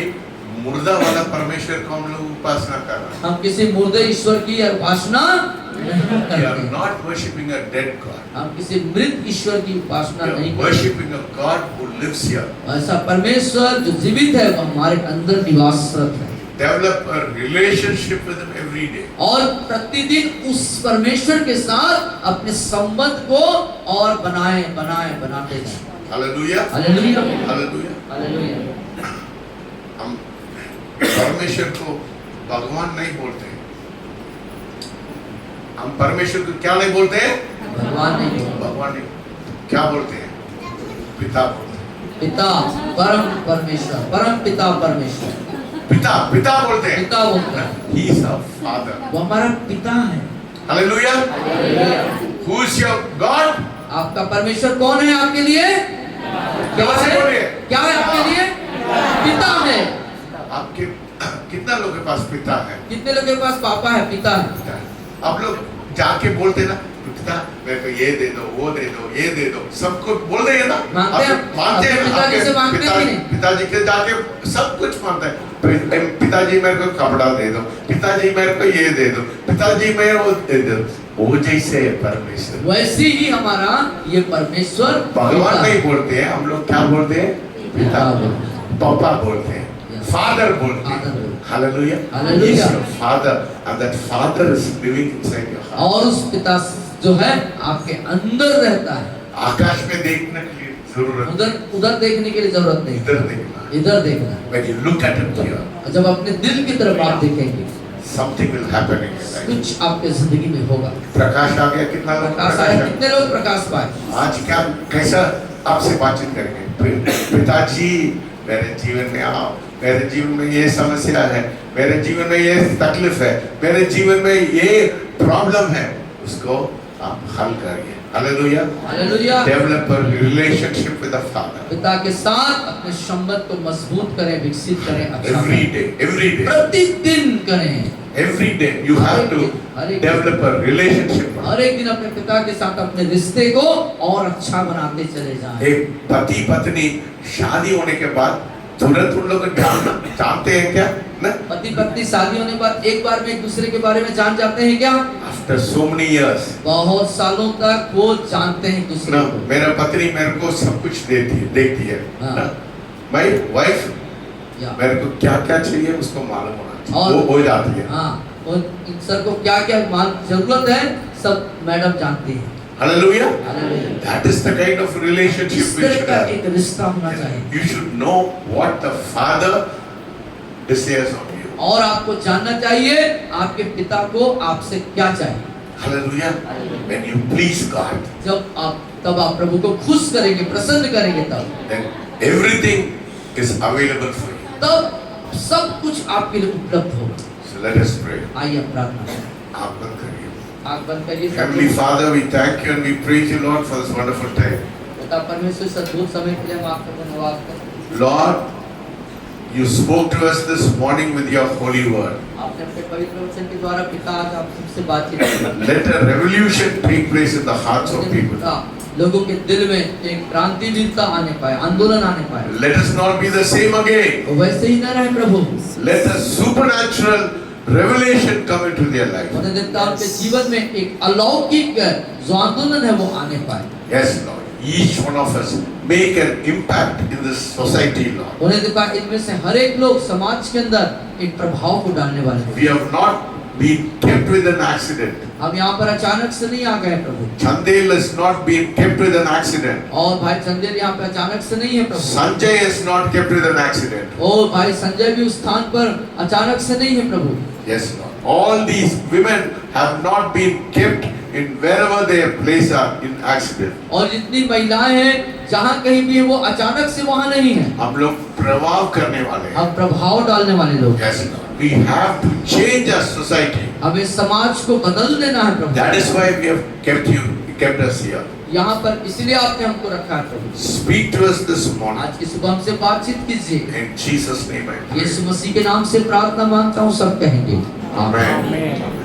मुर्दा वाला परमेश्वर को हम लोग उपासना कर रहे हैं। हम किसी मुर्दे ईश्वर की उपासना नहीं We are करते। not worshipping a dead God. हम किसी मृत ईश्वर की उपासना We नहीं are करते। worshipping a God who lives here. ऐसा परमेश्वर जो जीवित है वो हमारे अंदर निवासरत है। Develop a relationship with Him every day. और प्रतिदिन उस परमेश्वर के साथ अपने संबंध को और बनाते जाएं। Hallelujah. हालेलुया। Hallelujah. हालेलुया। हम परमेश्वर को भगवान नहीं बोलते हैं। हम परमेश्वर को क्या नहीं बोलते हैं? भगवान नहीं बोलते। भगवान नहीं, क्या बोलते हैं? पिता बोलते हैं। पिता, परम परमेश्वर, परम पिता परमेश्वर। पिता बोलते हैं। पिता बोलते हैं। He is our Father. वो हमारा पिता है। Hallelujah. Hallelujah. Who is your God? आपका परमेश्वर कौन है आपके लिए? क्या जोर से है? बोलिए। क्या है आपके लिए? पिता है। आपके कितना लोगों के पास पिता है? कितने लोगों के पास पापा है? पिता है। आप लोग जाके बोलते ना, पिता मेरे को ये दे दो, वो दे दो, ये दे दो, सबको बोल रहे हैं ना? मांगते हैं? मानते हैं अपने ना? पिताजी से मांगते हैं कि नहीं? पिताजी के जाके सब कुछ मांगता है। पिताजी मेरे को कपड़ा दे दो, पिताजी मेरे को ये दे दो, पिताजी मेरे को दे दो। वो जैसे है परमेश्वर। वैसे ही हमारा ये परमेश्वर भगवान पिता नहीं है। बोलते हैं, हम लोग क्या बोलते हैं? पिता बोलते हैं। पापा बोलते हैं, फादर बोलते Father हैं। बोलते हैं। Hallelujah. Hallelujah. He is your father and that father is living inside your heart. और उस पिता जो है आपके अंदर रहता है। आकाश में देखने के लिए जरूरत उधर देखने के लिए जरूरत नहीं, इधर देखना। इधर देखना। When you look at it here, और जब अपने दिल की तरफ आप देखेंगे something will happen in your life. कुछ आपके जिंदगी में होगा। प्रकाश आ गया। कितना लोग प्रकाश आया? कितने लोग प्रकाश पाए? आज क्या कैसा आपसे बातचीत करेंगे? पिताजी मेरे जीवन में आओ, मेरे जीवन में ये समस्या है, मेरे जीवन में ये तकलीफ है, मेरे जीवन में ये प्रॉब्लम है, उसको आप हल करिए। Hallelujah. Hallelujah. Develop a relationship with the father. पिता के साथ अपने संबंध को मजबूत करें, विकसित करें, अच्छा एवरी करें। डे प्रतिदिन करें। every day you have to develop a relationship. हर एक दिन अपने पिता के साथ अपने रिश्ते को और अच्छा बनाते चले जाएं। एक पति पत्नी शादी होने के बाद तुरंत उन लोग जानते हैं क्या ना? पति पत्नी शादी होने के बाद एक बार में एक दूसरे के बारे में जान जाते हैं क्या? आफ्टर सो मेनी इयर्स बहुत सालों तक वो जानते हैं एक दूसरे ना, को। मेरा पत्नी मेरे को सब कुछ देखती है हाँ। ना, माय वाइफ या मेरे को क्या क्या चाहिए उसको मालूम होना चाहिए, और- वो हो जाती है। हाँ, और इन सर को क्या क्या जरूरत है सब मैडम जानती है। Hallelujah, hallelujah. That is the kind of relationship इस वी तरह शुड का हैव। एक रिश्ता होना चाहिए You should know what the Father desires of you. और आपको जानना चाहिए आपके पिता को आपसे क्या चाहिए। Hallelujah. When you please God, तब आप प्रभु को खुश करेंगे, प्रसन्न करेंगे, then everything is available for you. तब सब कुछ आपके लिए उपलब्ध होगा। So let us pray. आइए हम प्रार्थना करें। आप बंद करिए। आँख बंद करिए। Heavenly Father, we thank you and we praise you, Lord, for this wonderful time. पिता परमेश्वर इस अद्भुत समय के लिए हम आपका धन्यवाद करते हैं। Lord, you spoke to us this morning with your holy word. आपने अपने पवित्र वचन के द्वारा पिता आज आप सबसे बातचीत की। Let a revolution take place in the hearts of people. पिता, लोगों के दिल में एक क्रांतिवीरता आने पाए, आंदोलन आने पाए। Let us not be the same again. वो वैसे ही न रहे प्रभु। Let a supernatural revelation come into their life. उन्हें देवता उनके जीवन में एक अलौकिक जो आंदोलन है वो आने पाए। Yes, Lord. Each one of us make an impact in this society, Lord. उन्हें देवता इनमें से हर एक लोग समाज के अंदर एक प्रभाव को डालने वाले हैं। We have not been kept with an accident. हम यहाँ पर अचानक से नहीं आ गए प्रभु। Chandel has not been kept with an accident. और भाई चंदेल यहाँ पे अचानक से नहीं है प्रभु। Sanjay is not kept with an accident. और भाई संजय भी उस स्थान पर अचानक से नहीं है प्रभु। Yes, Lord. All these women have not been kept in wherever their place are in accident. और जितनी महिलाएं हैं जहाँ कहीं भी है वो अचानक से वहाँ नहीं है। हम लोग प्रभाव करने वाले हैं। हम प्रभाव डालने वाले लोग। Yes, Lord. We have to change our society. हमें समाज को बदल देना है प्रभु। That is why we have kept us here. यहाँ पर इसलिए आपने हमको रखा है प्रभु। Speak to us this morning. आज की सुबह हमसे बातचीत कीजिए। In Jesus' name I pray. यीशु मसीह के नाम से प्रार्थना मांगता हूँ, सब कहेंगे Amen.